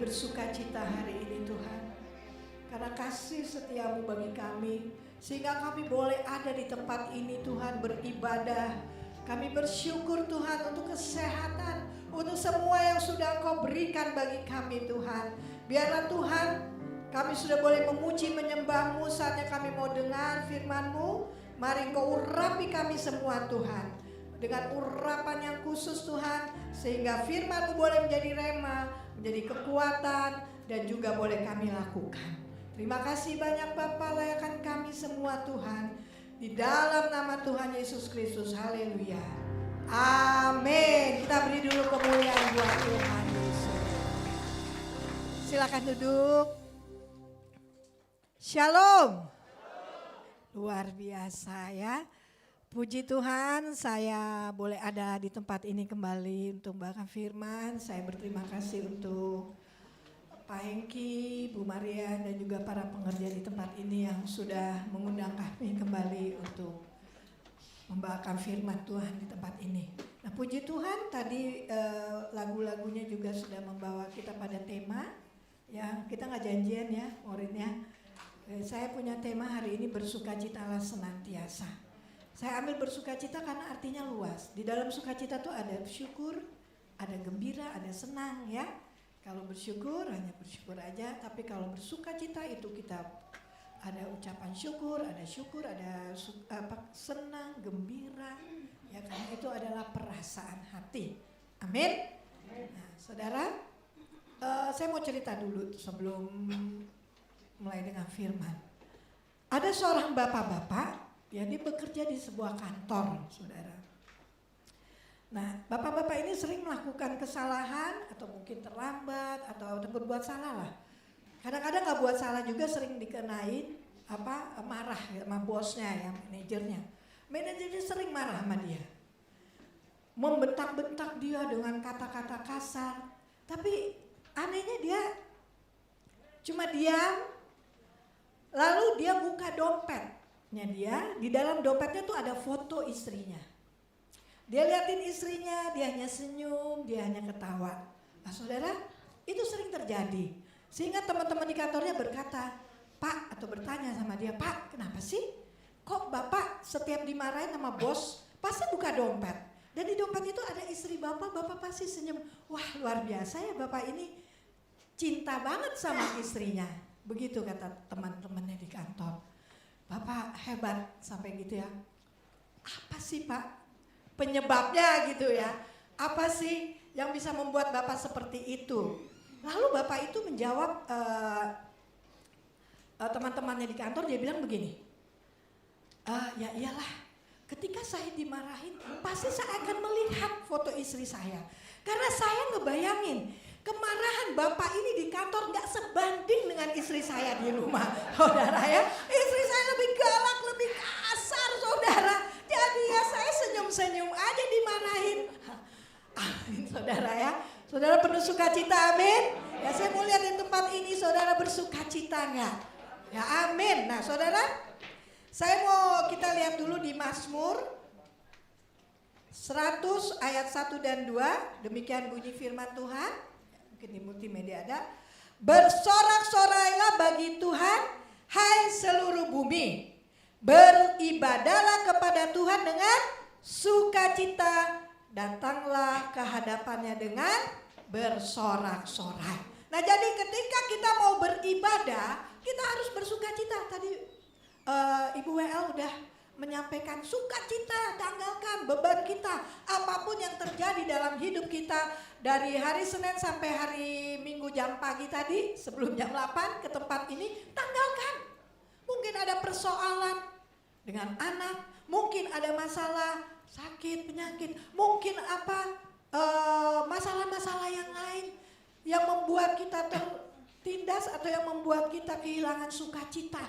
bersukacita hari ini Tuhan, karena kasih setiamu bagi kami, sehingga kami boleh ada di tempat ini Tuhan beribadah. Kami bersyukur Tuhan untuk kesehatan, untuk semua yang sudah Engkau berikan bagi kami Tuhan. Biarlah Tuhan, kami sudah boleh memuji menyembah-Mu, saatnya kami mau dengar firman-Mu. Mari Engkau urapi kami semua Tuhan, dengan urapan yang khusus Tuhan, sehingga firman-Mu boleh menjadi rema, menjadi kekuatan, dan juga boleh kami lakukan. Terima kasih banyak Bapa, layakan kami semua Tuhan, di dalam nama Tuhan Yesus Kristus. Haleluya. Amin. Kita beri dulu kemuliaan buat Tuhan Yesus. Silakan duduk. Shalom. Luar biasa ya. Puji Tuhan, saya boleh ada di tempat ini kembali untuk membawakan firman. Saya berterima kasih untuk Pak Hengki, Bu Maria, dan juga para pengerja di tempat ini yang sudah mengundang kami kembali untuk membawakan firman Tuhan di tempat ini. Nah, puji Tuhan, tadi lagu-lagunya juga sudah membawa kita pada tema. Ya, kita nggak janjian ya, muridnya. Saya punya tema hari ini, bersukacitalah senantiasa. Saya ambil bersukacita karena artinya luas. Di dalam sukacita tuh ada syukur, ada gembira, ada senang ya. Kalau bersyukur hanya bersyukur aja, tapi kalau bersukacita itu kita ada ucapan syukur, ada senang, gembira. Ya, karena itu adalah perasaan hati. Amin. Nah, saudara, saya mau cerita dulu sebelum mulai dengan firman. Ada seorang bapak-bapak. Ya, dia bekerja di sebuah kantor, saudara. Nah, bapak-bapak ini sering melakukan kesalahan atau mungkin terlambat atau berbuat salah lah. Kadang-kadang nggak buat salah juga, sering dikenain marah sama bosnya ya, manajernya. Manajernya sering marah sama dia, membentak-bentak dia dengan kata-kata kasar. Tapi anehnya dia cuma diam, lalu dia buka dompet. Dia di dalam dompetnya tuh ada foto istrinya. Dia liatin istrinya, dia hanya senyum, dia hanya ketawa. Nah, saudara, itu sering terjadi. Sehingga teman-teman di kantornya berkata, Pak, atau bertanya sama dia, Pak, kenapa sih? Kok Bapak setiap dimarahin sama bos pasti buka dompet? Dan di dompet itu ada istri Bapak, Bapak pasti senyum. Wah, luar biasa ya, Bapak ini cinta banget sama istrinya. Begitu kata teman-temannya di kantor. Bapak hebat sampai gitu ya. Apa sih Pak penyebabnya gitu ya? Apa sih yang bisa membuat Bapak seperti itu? Lalu Bapak itu menjawab teman-temannya di kantor, dia bilang begini. Ya iyalah, ketika saya dimarahin pasti saya akan melihat foto istri saya. Karena saya ngebayangin kemarahan Bapak ini di kantor gak sebanding dengan istri saya di rumah. Saudara ya, istri saya lebih galak, lebih kasar saudara. Jadi ya saya senyum-senyum aja dimarahin. Amin saudara ya. Saudara penuh sukacita, amin. Ya, saya mau lihat di tempat ini saudara bersukacita nggak? Ya amin. Nah saudara, saya mau kita lihat dulu di Mazmur 100 ayat 1 dan 2. Demikian bunyi firman Tuhan. Mungkin di multimedia ada. Bersorak-sorailah bagi Tuhan, hai seluruh bumi. Beribadalah kepada Tuhan dengan sukacita. Datanglah ke hadapannya dengan bersorak-sorai. Nah, jadi ketika kita mau beribadah, kita harus bersukacita. Tadi Ibu WL udah menyampaikan sukacita, tanggalkan beban kita. Apapun yang terjadi dalam hidup kita dari hari Senin sampai hari Minggu jam pagi tadi, sebelum jam 8 ke tempat ini, tanggalkan. Mungkin ada persoalan dengan anak, mungkin ada masalah sakit, penyakit, mungkin masalah-masalah yang lain yang membuat kita tertindas atau yang membuat kita kehilangan sukacita.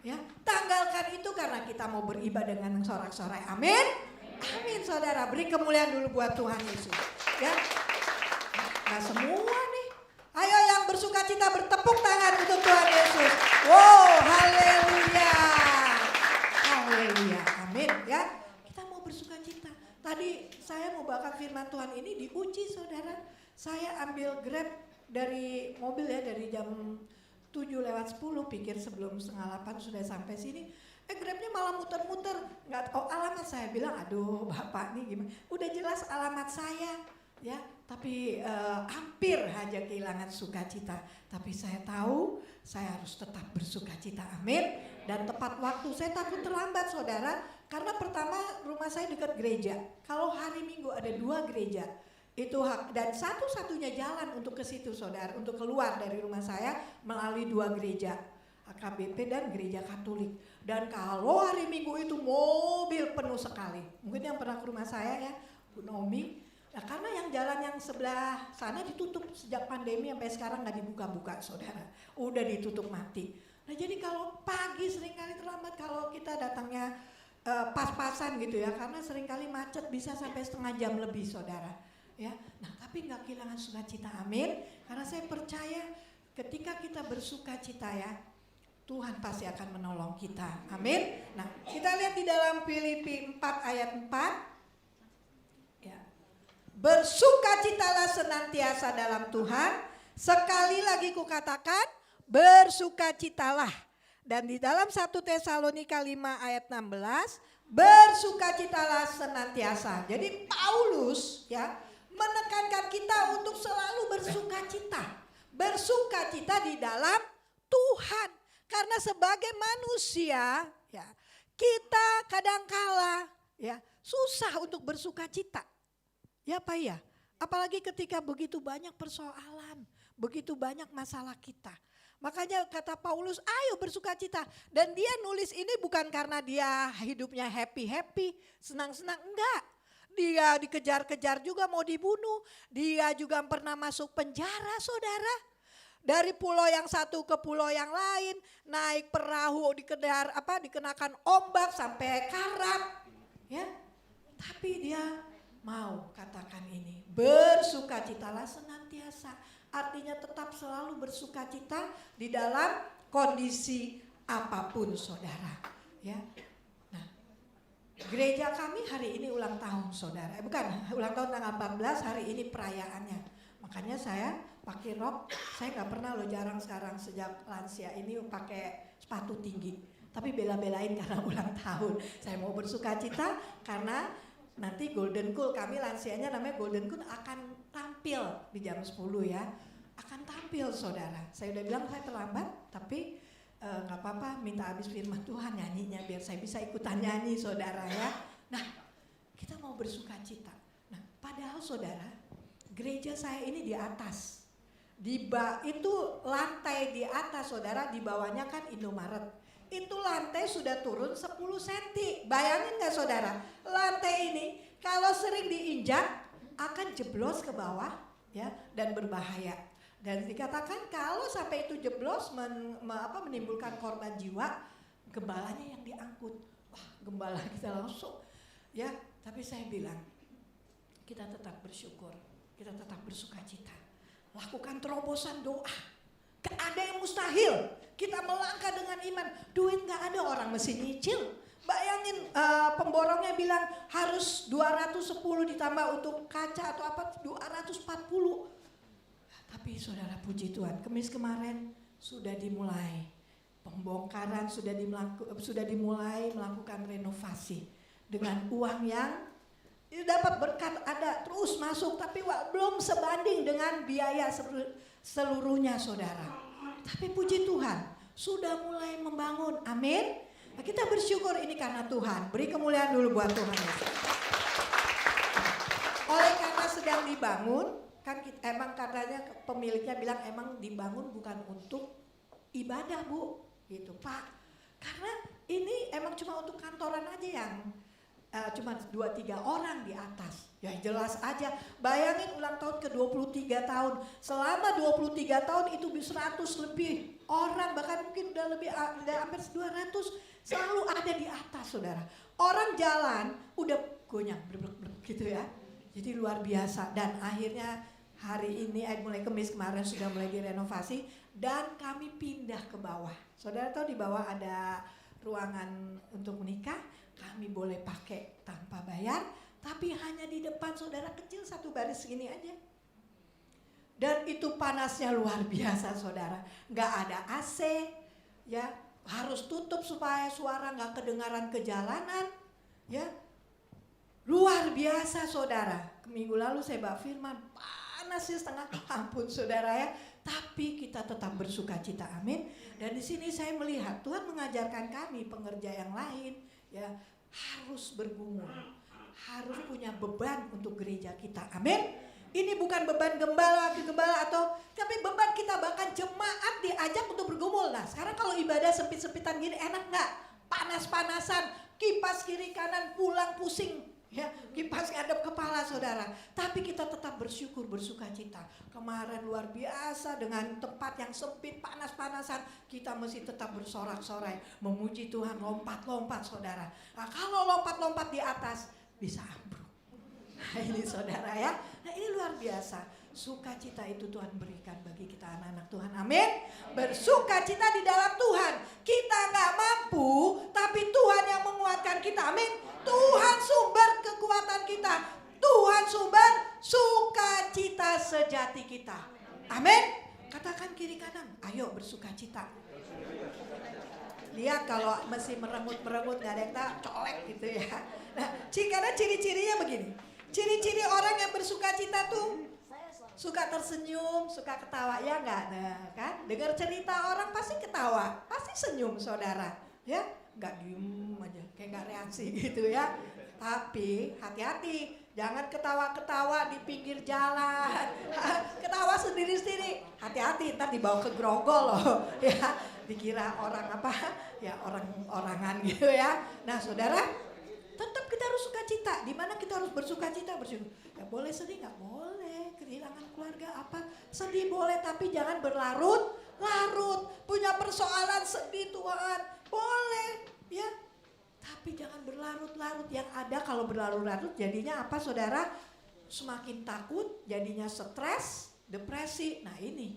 Ya, tanggalkan itu karena kita mau beribadah dengan sorak-sorai. Amin. Amin saudara, beri kemuliaan dulu buat Tuhan Yesus. Ya. Nah semua nih, ayo yang bersukacita bertepuk tangan untuk Tuhan Yesus. Wow, haleluya. Haleluya, amin ya. Kita mau bersukacita. Tadi saya mau bawakan firman Tuhan ini diuji saudara. Saya ambil Grab dari mobil ya, dari jam 7:10, pikir sebelum 7:30 sudah sampai sini. Grabnya malah muter-muter, nggak tahu alamat. Saya bilang, aduh Bapak nih gimana? Udah jelas alamat saya, ya. Tapi hampir aja kehilangan sukacita. Tapi saya tahu saya harus tetap bersukacita, amin. Dan tepat waktu, saya takut terlambat saudara. Karena pertama rumah saya dekat gereja. Kalau hari Minggu ada 2 gereja. Itu hak, dan satu-satunya jalan untuk ke situ saudara, untuk keluar dari rumah saya melalui 2 gereja, AKBP dan gereja Katolik. Dan kalau hari Minggu itu mobil penuh sekali. Mungkin yang pernah ke rumah saya ya, Bu Nomi. Nah, karena yang jalan yang sebelah sana ditutup sejak pandemi sampai sekarang nggak dibuka-buka, saudara. Udah ditutup mati. Nah, jadi kalau pagi seringkali terlambat kalau kita datangnya pas-pasan gitu ya, karena seringkali macet bisa sampai setengah jam lebih, saudara. Ya, nah tapi nggak kehilangan sukacita, amin. Karena saya percaya ketika kita bersukacita ya, Tuhan pasti akan menolong kita, amin. Nah, kita lihat di dalam Filipi 4 ayat 4. Ya. Bersukacitalah senantiasa dalam Tuhan. Sekali lagi kukatakan, bersukacitalah. Dan di dalam 1 Tesalonika 5 ayat 16, bersukacitalah senantiasa. Jadi Paulus ya menekankan kita untuk selalu bersukacita. Bersukacita di dalam Tuhan. Karena sebagai manusia ya, kita kadangkala ya susah untuk bersukacita. Ya Pak ya, apalagi ketika begitu banyak persoalan, begitu banyak masalah kita. Makanya kata Paulus, ayo bersukacita. Dan dia nulis ini bukan karena dia hidupnya happy-happy, senang-senang, enggak. Dia dikejar-kejar juga mau dibunuh. Dia juga pernah masuk penjara, saudara. Dari pulau yang satu ke pulau yang lain, naik perahu dikenakan ombak sampai karat. Ya, tapi dia mau katakan ini, bersukacitalah senantiasa. Artinya tetap selalu bersukacita di dalam kondisi apapun, saudara. Ya, nah, gereja kami hari ini ulang tahun, saudara. Bukan, ulang tahun tanggal 14, hari ini perayaannya. Makanya saya pakai rok, saya nggak pernah loh, jarang sekarang sejak lansia ini pakai sepatu tinggi. Tapi bela-belain karena ulang tahun. Saya mau bersukacita karena nanti Golden Cool, kami lansianya namanya Golden Cool, akan tampil di jam 10 ya. Akan tampil, saudara. Saya udah bilang saya terlambat, tapi gak apa-apa, minta habis firman Tuhan nyanyinya biar saya bisa ikutan nyanyi, saudara ya. Nah, kita mau bersukacita. Nah, padahal saudara, gereja saya ini di atas. Itu lantai di atas, saudara, di bawahnya kan Indomaret. Itu lantai sudah turun 10 cm. Bayangin gak, saudara? Lantai ini kalau sering diinjak akan jeblos ke bawah ya, dan berbahaya. Dan dikatakan kalau sampai itu jeblos menimbulkan korban jiwa, gembalanya yang diangkut. Wah, gembala kita langsung ya. Tapi saya bilang, kita tetap bersyukur, kita tetap bersukacita. Lakukan terobosan doa. Gak ada yang mustahil. Kita melangkah dengan iman. Duit gak ada, orang mesti nyicil. Bayangin pemborongnya bilang harus 210 ditambah untuk kaca atau apa, 240. Tapi saudara, puji Tuhan, Kamis kemarin sudah dimulai pembongkaran, sudah dimulai melakukan renovasi dengan uang yang dapat berkat ada terus masuk, tapi belum sebanding dengan biaya seluruhnya, saudara. Tapi puji Tuhan, sudah mulai membangun, amin. Nah, kita bersyukur ini karena Tuhan. Beri kemuliaan dulu buat Tuhan Yesus. Oleh karena sedang dibangun, kan emang katanya pemiliknya bilang emang dibangun bukan untuk ibadah, Bu, gitu Pak. Karena ini emang cuma untuk kantoran aja yang cuma 2-3 orang di atas. Ya jelas aja, bayangin ulang tahun ke 23 tahun. Selama 23 tahun itu 100 lebih orang, bahkan mungkin udah hampir 200 selalu ada di atas, saudara. Orang jalan udah goyang blek-blek gitu ya. Jadi luar biasa. Dan akhirnya hari ini mulai Kamis kemarin sudah mulai direnovasi dan kami pindah ke bawah. Saudara tahu di bawah ada ruangan untuk menikah, kami boleh pakai tanpa bayar, tapi hanya di depan, saudara, kecil satu baris segini aja. Dan itu panasnya luar biasa, saudara. Nggak ada AC, ya harus tutup supaya suara nggak kedengaran ke jalanan, ya. Luar biasa, saudara. Minggu lalu saya bawa firman, panasnya setengah, ampun saudara ya. Tapi kita tetap bersukacita, amin. Dan di sini saya melihat Tuhan mengajarkan kami pengerja yang lain, ya harus bergumul, harus punya beban untuk gereja kita, amin. Ini bukan beban gembala atau, tapi beban kita, bahkan jemaat diajak untuk bergumul. Nah sekarang kalau ibadah sempit-sempitan gini enak nggak? Panas-panasan, kipas kiri kanan, pulang pusing. Ya, kipas ngadep kepala saudara. Tapi kita tetap bersyukur, bersuka cita. Kemarin luar biasa dengan tempat yang sempit, panas-panasan. Kita mesti tetap bersorak-sorai, memuji Tuhan, lompat-lompat saudara. Nah, kalau lompat-lompat di atas, bisa ambruk. Nah ini saudara ya. Nah ini luar biasa. Sukacita itu Tuhan berikan bagi kita anak-anak Tuhan. Amin. Bersukacita di dalam Tuhan. Kita gak mampu, tapi Tuhan yang menguatkan kita. Amin. Tuhan sumber kekuatan kita. Tuhan sumber sukacita sejati kita. Amin. Katakan kiri kanan, ayo bersukacita. Lihat kalau masih merengut-merengut gak ada yang tak colek gitu ya. Nah, karena ciri-cirinya begini. Ciri-ciri orang yang bersukacita tuh suka tersenyum, suka ketawa, ya enggak? Nah kan, dengar cerita orang pasti ketawa, pasti senyum saudara, ya enggak diem aja, kayak enggak reaksi gitu ya. Tapi hati-hati, jangan ketawa-ketawa di pinggir jalan, ketawa sendiri-sendiri, hati-hati ntar dibawa ke grogol loh, ya dikira orang apa, ya orang-orangan gitu ya. Nah saudara, tetap kita harus sukacita. Di mana kita harus bersukacita, bersyukur. Ya boleh sedih nggak boleh, kehilangan keluarga apa sedih boleh, tapi jangan berlarut-larut. Punya persoalan sedih Tuhan boleh, ya. Tapi jangan berlarut-larut. Yang ada kalau berlarut-larut jadinya apa saudara? Semakin takut, jadinya stres, depresi. Nah ini,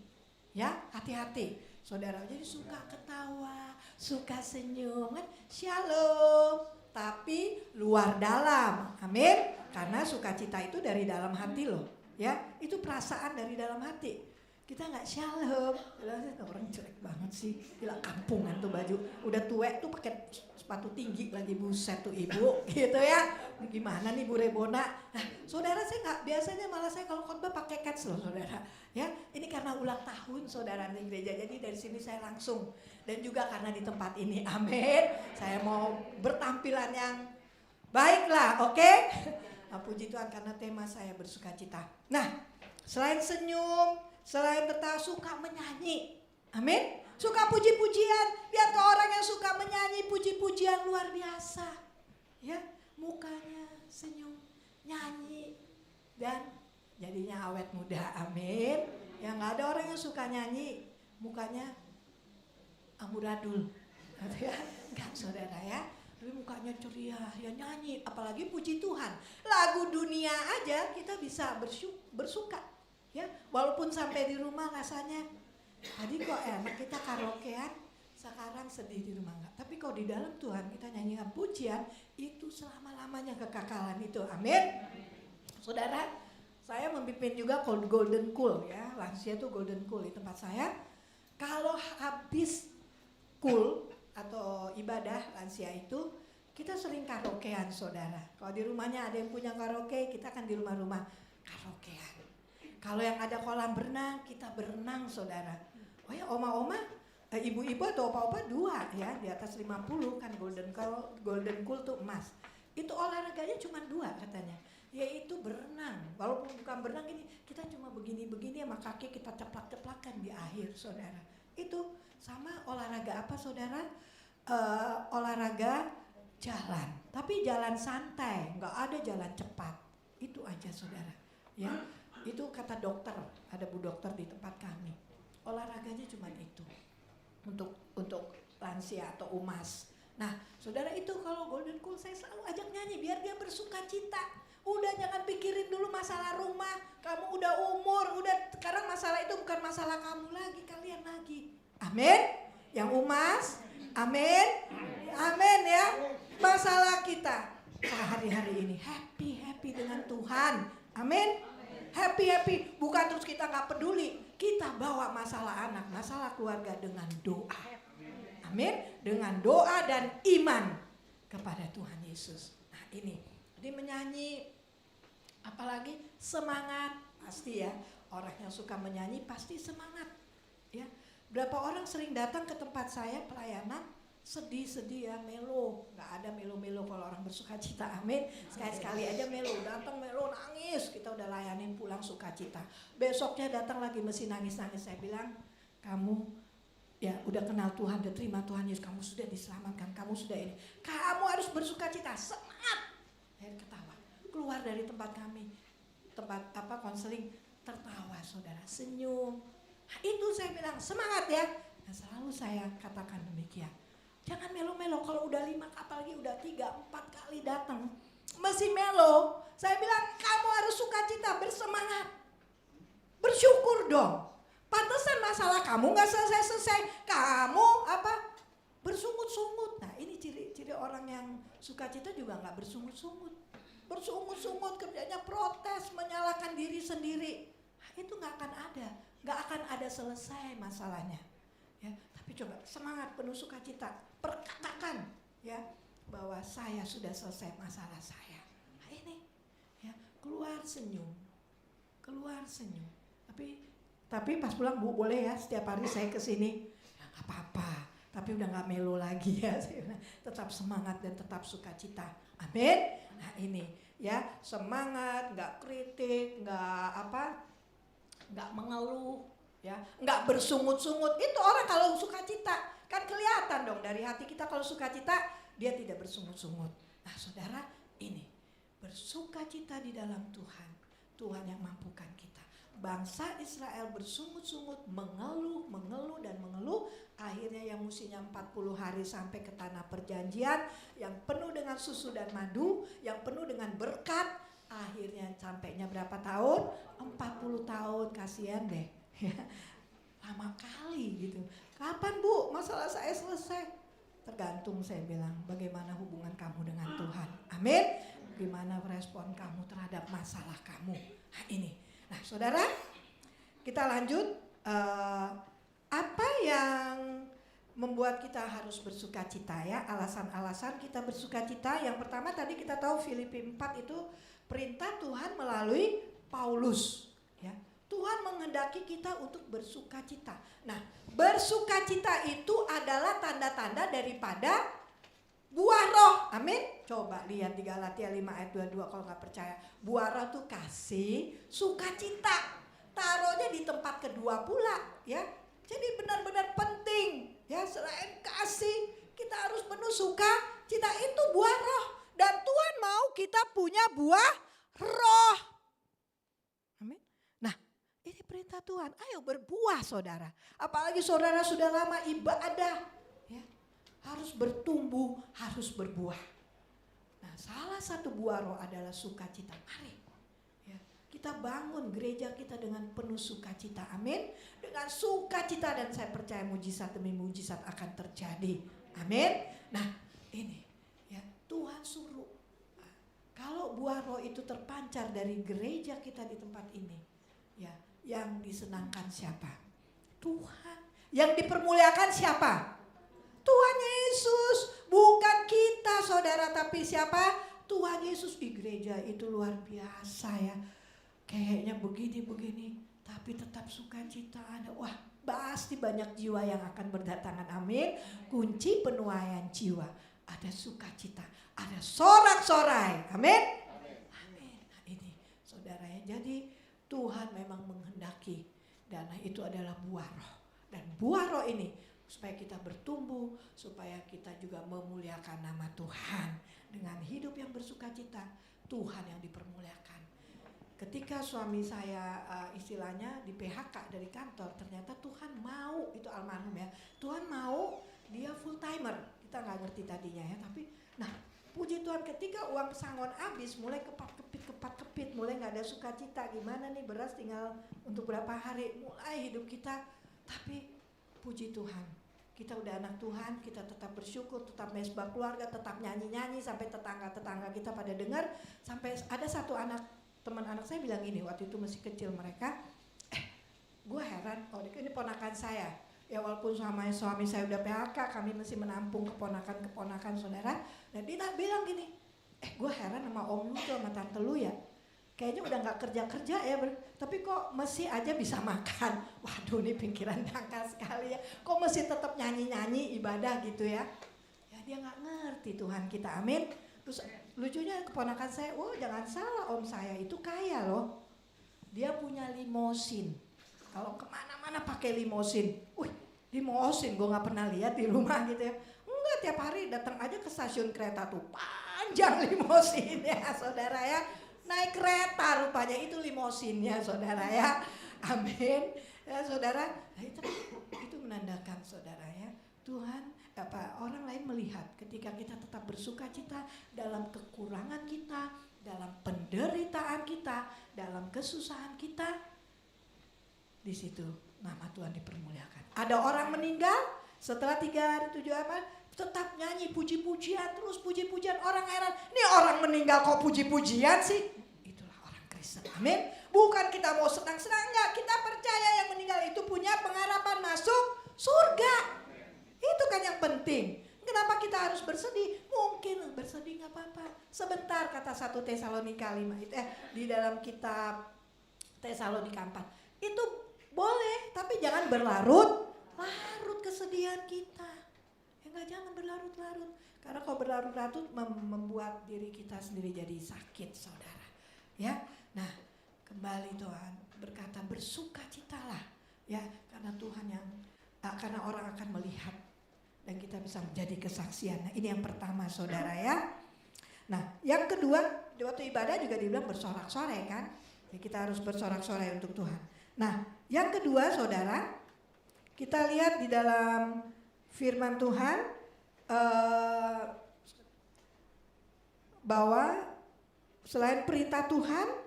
ya hati-hati. Saudara jadi suka ketawa, suka senyum kan, shalom. Tapi luar dalam, amin. Karena sukacita itu dari dalam hati loh, ya. Itu perasaan dari dalam hati. Kita nggak shalom, orang jelek banget sih, gila kampungan tuh baju, udah tuwek tuh pakai sepatu tinggi lagi, buset tuh ibu, gitu ya. Gimana nih Bu Rebona? Nah, saudara saya nggak, biasanya malah saya kalau khotbah pakai caps loh saudara, ya. Ini karena ulang tahun saudara di gereja, jadi dari sini saya langsung. Dan juga karena di tempat ini, amin. Saya mau bertampilan yang baiklah, oke? Nah, puji Tuhan karena tema saya bersukacita. Nah, selain senyum, selain tetap suka menyanyi, amin. Suka puji-pujian, lihat ke orang yang suka menyanyi puji-pujian luar biasa, ya. Mukanya senyum, nyanyi, dan jadinya awet muda, amin. Ya nggak ada orang yang suka nyanyi, mukanya amburadul, ya enggak saudara ya, tapi mukanya ceria, ya nyanyi, apalagi puji Tuhan, lagu dunia aja kita bisa bersuka, ya walaupun sampai di rumah rasanya, tadi kok enak kita karaokean, sekarang sedih di rumah enggak, tapi kalau di dalam Tuhan kita nyanyikan pujian, itu selama-lamanya kekekalan itu, amin. Saudara, saya memimpin juga Golden Cool ya, lansia tuh Golden Cool di tempat saya. Kalau habis cool atau ibadah lansia itu kita sering karaokean saudara. Kalau di rumahnya ada yang punya karaoke, kita kan di rumah-rumah karaokean. Kalau yang ada kolam berenang, kita berenang saudara. Oh ya oma-oma, ibu-ibu atau opa-opa dua ya, di atas 50 kan Golden Cool tuh emas. Itu olahraganya cuma dua katanya, yaitu berenang. Walaupun bukan berenang ini, kita cuma begini-begini sama kaki kita ceplak-ceplakan di akhir saudara. Itu sama olahraga apa saudara? Olahraga jalan, tapi jalan santai, nggak ada jalan cepat. Itu aja saudara, ya. Itu kata dokter, ada bu dokter di tempat kami. Olahraganya cuma itu untuk lansia atau umas. Nah, saudara itu kalau Golden Cool saya selalu ajak nyanyi biar dia bersuka cita. Udah jangan pikirin dulu masalah rumah. Kamu udah umur, udah sekarang masalah itu bukan masalah kamu lagi, kalian lagi. Amin. Yang umas, amin. Amin ya. Masalah kita hari-hari ini happy dengan Tuhan. Amin. Happy, bukan terus kita gak peduli. Kita bawa masalah anak, masalah keluarga dengan doa. Amin. Dengan doa dan iman kepada Tuhan Yesus. Nah ini, jadi menyanyi, apalagi semangat. Pasti ya, orang yang suka menyanyi pasti semangat. Ya, berapa orang sering datang ke tempat saya pelayanan, sedih-sedih ya, melo. Gak ada melo-melo kalau orang bersukacita, amin. Sekali-sekali aja melo, datang melo nangis, kita udah layanin pulang sukacita. Besoknya datang lagi mesti nangis-nangis. Saya bilang, kamu ya udah kenal Tuhan, udah terima Tuhan Yesus, kamu sudah diselamatkan, kamu sudah ini. Kamu harus bersukacita, semangat. Saya ketawa. keluar dari tempat kami, tempat konseling, tertawa saudara, senyum. Nah, itu saya bilang semangat ya. Nah, selalu saya katakan demikian. Jangan melo-melo, kalau udah 5 apalagi udah 3-4 kali datang masih melo. Saya bilang kamu harus sukacita, bersemangat, bersyukur dong. Pantesan masalah kamu nggak selesai-selesai, kamu bersungut-sungut. Nah ini ciri-ciri orang yang sukacita juga nggak bersungut-sungut. Bersungut-sungut kerjanya protes, menyalahkan diri sendiri. Nah, itu nggak akan ada selesai masalahnya. Ya, tapi coba semangat, penuh sukacita, perkatakan ya bahwa saya sudah selesai masalah saya. Nah ini ya, keluar senyum. Tapi pas pulang Bu boleh ya setiap hari saya kesini. Ya nggak apa-apa, tapi udah nggak melo lagi ya. Tetap semangat dan tetap sukacita. Amin. Nah ini ya, semangat, nggak kritik, nggak mengeluh, ya, nggak bersungut-sungut. Itu orang kalau sukacita kan kelihatan dong dari hati kita. Kalau sukacita dia tidak bersungut-sungut. Nah saudara, ini bersukacita di dalam Tuhan. Tuhan yang mampukan kita. Bangsa Israel bersungut-sungut, mengeluh dan mengeluh. Akhirnya yang mestinya 40 hari sampai ke tanah perjanjian, yang penuh dengan susu dan madu, yang penuh dengan berkat, akhirnya sampainya berapa tahun? 40 tahun, kasihan deh. Lama kali gitu. Kapan Bu masalah saya selesai? Tergantung, saya bilang, bagaimana hubungan kamu dengan Tuhan. Amin. Bagaimana respon kamu terhadap masalah kamu. Nah ini. Nah saudara, kita lanjut. Apa yang membuat kita harus bersukacita ya? Alasan-alasan kita bersukacita. Yang pertama tadi kita tahu Filipi 4 itu perintah Tuhan melalui Paulus. Ya, Tuhan menghendaki kita untuk bersukacita. Nah, bersukacita itu adalah tanda-tanda daripada buah roh. Amin. Coba lihat di Galatia 5 ayat 22 kalau nggak percaya. Buah roh tuh kasih, sukacita. Taruhnya di tempat kedua pula ya. Jadi benar-benar penting ya, selain kasih kita harus penuh sukacita, itu buah roh. Dan Tuhan mau kita punya buah roh. Amin. Nah, ini perintah Tuhan. Ayo berbuah saudara. Apalagi saudara sudah lama ibadah ya. Harus bertumbuh, harus berbuah. Nah, salah satu buah roh adalah sukacita. Mari ya, kita bangun gereja kita dengan penuh sukacita. Amin. Dengan sukacita, dan saya percaya mujizat demi mujizat akan terjadi. Amin. Nah, ini ya, Tuhan suruh. Kalau buah roh itu terpancar dari gereja kita di tempat ini, ya, yang disenangkan siapa? Tuhan. Yang dipermuliakan siapa? Tuhan Yesus, bukan kita saudara, tapi siapa? Tuhan Yesus. Di gereja itu luar biasa ya, kayaknya begini-begini, tapi tetap sukacita ada. Wah, pasti banyak jiwa yang akan berdatangan. Amin. Kunci penuaian jiwa ada sukacita, ada sorak-sorai. Amin. Amin. Nah ini saudara ya, jadi Tuhan memang menghendaki, dan itu adalah buah roh. Dan buah roh ini supaya kita bertumbuh, supaya kita juga memuliakan nama Tuhan. Dengan hidup yang bersukacita, Tuhan yang dipermuliakan. Ketika suami saya istilahnya di PHK dari kantor, ternyata Tuhan mau, itu almarhum ya, Tuhan mau dia full timer. Kita nggak ngerti tadinya ya, tapi nah puji Tuhan ketika uang pesangon habis, mulai kepat-kepit, mulai nggak ada sukacita. Gimana nih, beras tinggal untuk berapa hari, mulai hidup kita. Tapi puji Tuhan, kita udah anak Tuhan, kita tetap bersyukur, tetap mesbah keluarga, tetap nyanyi-nyanyi sampai tetangga-tetangga kita pada dengar. Sampai ada satu teman anak saya bilang ini, waktu itu masih kecil mereka, gue heran, oh ini ponakan saya. Ya walaupun suami saya udah PHK, kami masih menampung keponakan saudara. Dan dia bilang gini, gue heran sama om lu tuh, sama tante lu ya, kayaknya udah gak kerja-kerja ya, tapi kok masih aja bisa makan. Waduh, ini pikiran dangkal sekali ya, kok masih tetap nyanyi-nyanyi ibadah gitu ya. Ya dia gak ngerti Tuhan kita. Amin. Terus lucunya keponakan saya, jangan salah, om saya itu kaya loh. Dia punya limosin, kalau kemana-mana pakai limosin. Limosin gue gak pernah lihat di rumah gitu ya. Enggak, tiap hari datang aja ke stasiun kereta tuh, panjang limosin ya saudara ya. naik kereta rupanya, itu limosinnya saudara ya. Amin. Ya saudara, nah, itu menandakan saudara ya, Tuhan orang lain melihat ketika kita tetap bersuka cita dalam kekurangan kita, dalam penderitaan kita, dalam kesusahan kita, di situ nama Tuhan dipermuliakan. Ada orang meninggal setelah 3 hari 7 hari tetap nyanyi puji-pujian, terus puji-pujian, orang heran, ini orang meninggal kok puji-pujian sih? Itulah orang Kristen. Amin. Bukan kita mau senang-senang, enggak, kita percaya yang meninggal itu punya pengharapan masuk surga. Itu kan yang penting. Kenapa kita harus bersedih? Mungkin bersedih nggak apa-apa. Sebentar, kata 1 Tesalonika 5 itu di dalam kitab Tesalonika 4. Itu boleh, tapi jangan berlarut-larut kesedihan kita. Ya enggak, jangan berlarut-larut. Karena kalau berlarut-larut membuat diri kita sendiri jadi sakit, saudara. Ya, nah kembali Tuhan berkata bersukacitalah, ya, karena Tuhan yang karena orang akan melihat dan kita bisa menjadi kesaksian. Nah ini yang pertama saudara ya. Nah yang kedua, waktu ibadah juga dibilang bersorak-sorai kan. Ya, kita harus bersorak-sorai untuk Tuhan. Nah yang kedua saudara, kita lihat di dalam firman Tuhan bahwa selain perintah Tuhan,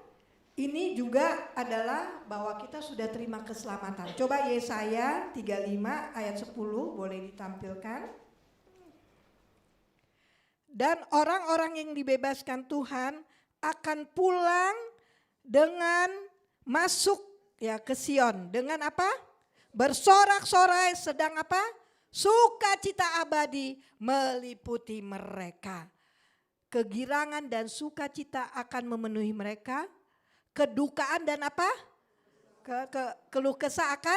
ini juga adalah bahwa kita sudah terima keselamatan. Coba Yesaya 35 ayat 10 boleh ditampilkan. Dan orang-orang yang dibebaskan Tuhan akan pulang dengan masuk ya ke Sion. Dengan apa? Bersorak-sorai, sedang apa? Sukacita abadi meliputi mereka. Kegirangan dan sukacita akan memenuhi mereka. Kedukaan dan apa? Keluh kesah akan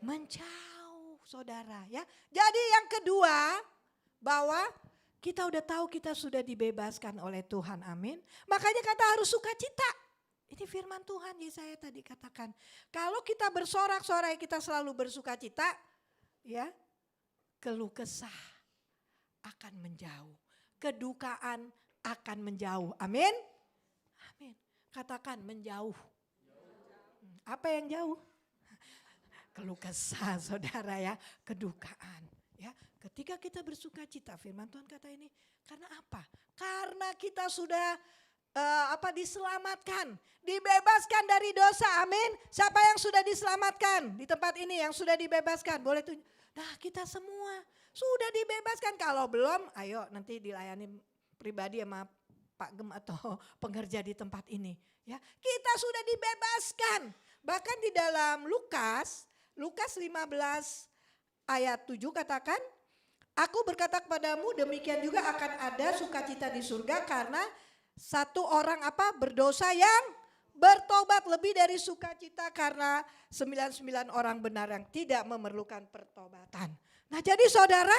menjauh saudara ya. Jadi yang kedua, bahwa kita udah tahu kita sudah dibebaskan oleh Tuhan, amin. Makanya kata harus sukacita. Ini firman Tuhan, Yesaya tadi katakan. Kalau kita bersorak-sorai, kita selalu bersukacita, ya, keluh kesah akan menjauh. Kedukaan akan menjauh, amin. Amin. Katakan menjauh. Apa yang jauh? Keluh kesah saudara ya, kedukaan. Ya, ketika kita bersukacita, firman Tuhan kata ini, karena apa? Karena kita sudah diselamatkan, dibebaskan dari dosa, amin. Siapa yang sudah diselamatkan di tempat ini, yang sudah dibebaskan? Boleh tunjuk. Nah kita semua sudah dibebaskan. Kalau belum, ayo nanti dilayani pribadi sama Pak Gem atau pengerja di tempat ini. Ya, kita sudah dibebaskan. Bahkan di dalam Lukas 15 ayat 7 katakan, aku berkata kepadamu demikian juga akan ada sukacita di surga karena satu orang berdosa yang bertobat, lebih dari sukacita karena 99 orang benar yang tidak memerlukan pertobatan. Nah jadi saudara,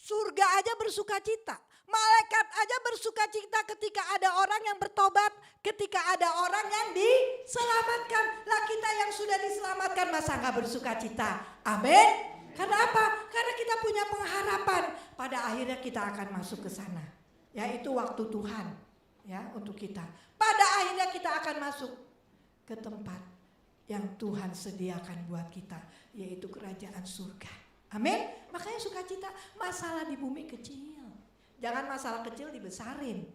surga aja bersukacita. Malaikat aja bersukacita ketika ada orang yang bertobat, ketika ada orang yang diselamatkan. Lah kita yang sudah diselamatkan masa gak bersukacita? Amin. Karena apa? Karena kita punya pengharapan pada akhirnya kita akan masuk ke sana. Yaitu waktu Tuhan ya untuk kita. Pada akhirnya kita akan masuk ke tempat yang Tuhan sediakan buat kita, yaitu kerajaan surga. Amin. Makanya sukacita, masalah di bumi kecil. Jangan masalah kecil dibesarin.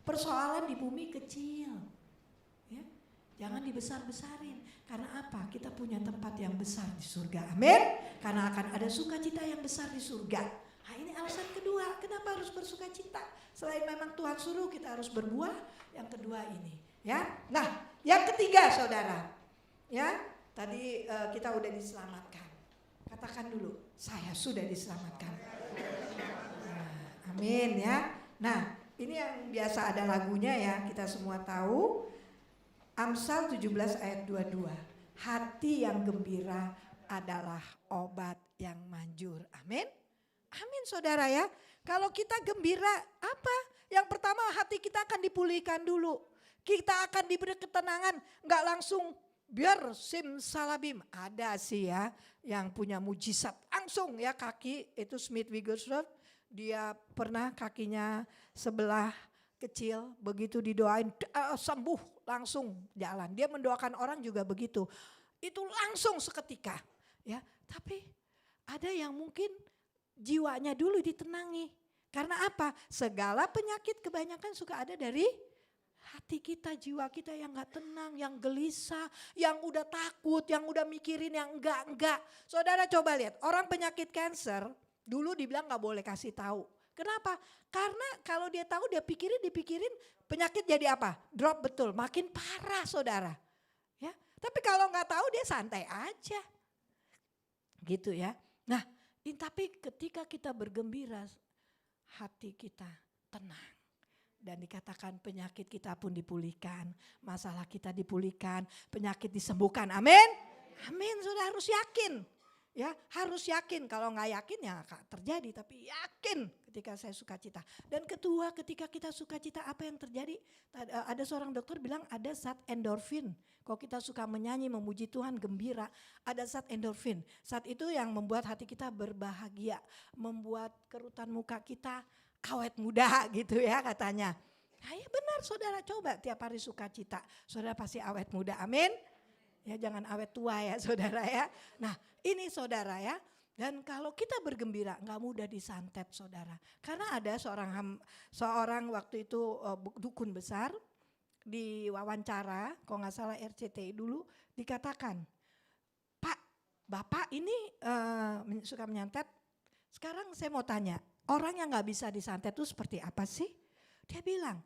Persoalan di bumi kecil. Ya, jangan dibesar-besarin. Karena apa? Kita punya tempat yang besar di surga. Amin. Karena akan ada sukacita yang besar di surga. Nah ini alasan kedua, kenapa harus bersukacita? Selain memang Tuhan suruh kita harus berbuah, yang kedua ini. Ya, nah yang ketiga saudara. Ya, tadi kita udah diselamatkan. Katakan dulu, saya sudah diselamatkan. Amin ya. Nah ini yang biasa ada lagunya ya, kita semua tahu. Amsal 17 ayat 22. Hati yang gembira adalah obat yang manjur. Amin. Amin saudara ya. Kalau kita gembira apa? Yang pertama hati kita akan dipulihkan dulu. Kita akan diberi ketenangan. Gak langsung biar simsalabim. Ada sih ya yang punya mujizat. Langsung ya kaki itu Smith Wigglesworth. Dia pernah kakinya sebelah kecil, begitu didoain sembuh langsung jalan. Dia mendoakan orang juga begitu. Itu langsung seketika, ya. Tapi ada yang mungkin jiwanya dulu ditenangi. Karena apa? Segala penyakit kebanyakan suka ada dari hati kita, jiwa kita yang gak tenang, yang gelisah, yang udah takut, yang udah mikirin yang enggak. Saudara coba lihat, orang penyakit kanker dulu dibilang gak boleh kasih tahu. Kenapa? Karena kalau dia tahu dia dipikirin penyakit jadi apa? Drop, betul, makin parah saudara. Ya, tapi kalau nggak tahu dia santai aja, gitu ya. Nah, tapi ketika kita bergembira, hati kita tenang. Dan dikatakan penyakit kita pun dipulihkan, masalah kita dipulihkan, penyakit disembuhkan. Amin. Amin, saudara harus yakin. Ya, harus yakin. Kalau nggak yakin ya gak terjadi, tapi yakin ketika saya sukacita. Dan kedua, ketika kita sukacita apa yang terjadi? Ada seorang dokter bilang ada zat endorfin. Kalau kita suka menyanyi, memuji Tuhan, gembira, ada zat endorfin. Zat itu yang membuat hati kita berbahagia, membuat kerutan muka kita awet muda gitu ya katanya. Nah, ya benar saudara, coba tiap hari sukacita, saudara pasti awet muda. Amin. Ya jangan awet tua ya saudara ya. Nah ini saudara ya. Dan kalau kita bergembira gak mudah disantet saudara. Karena ada seorang waktu itu dukun besar di wawancara, kalau gak salah RCTI dulu dikatakan, Pak, Bapak ini suka menyantet. Sekarang saya mau tanya, orang yang gak bisa disantet itu seperti apa sih? Dia bilang,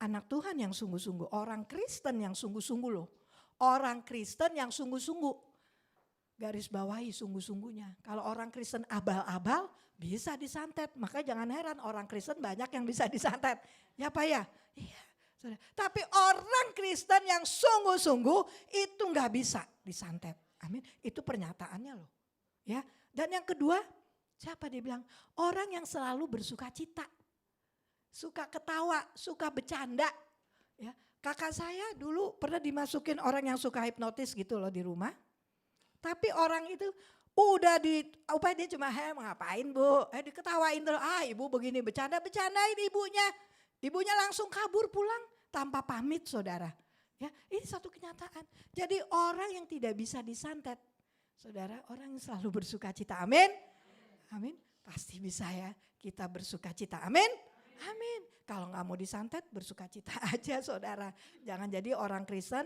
anak Tuhan yang sungguh-sungguh, orang Kristen yang sungguh-sungguh loh. Orang Kristen yang sungguh-sungguh, garis bawahi sungguh-sungguhnya. Kalau orang Kristen abal-abal bisa disantet, maka jangan heran orang Kristen banyak yang bisa disantet. Ya Pak ya? Iya. Tapi orang Kristen yang sungguh-sungguh itu gak bisa disantet. Amin. Itu pernyataannya loh. Ya. Dan yang kedua, siapa dia bilang? Orang yang selalu bersuka cita, suka ketawa, suka bercanda. Ya. Kakak saya dulu pernah dimasukin orang yang suka hipnotis gitu loh di rumah. Tapi orang itu udah upaya dia cuma ngapain bu? Diketawain terus, ibu begini bercandain ibunya. Ibunya langsung kabur pulang tanpa pamit saudara. Ya, ini satu kenyataan. Jadi orang yang tidak bisa disantet, saudara, orang yang selalu bersuka cita. Amin. Amin. Pasti bisa ya kita bersuka cita. Amin. Amin. Kalau gak mau disantet bersuka cita aja saudara. Jangan jadi orang Kristen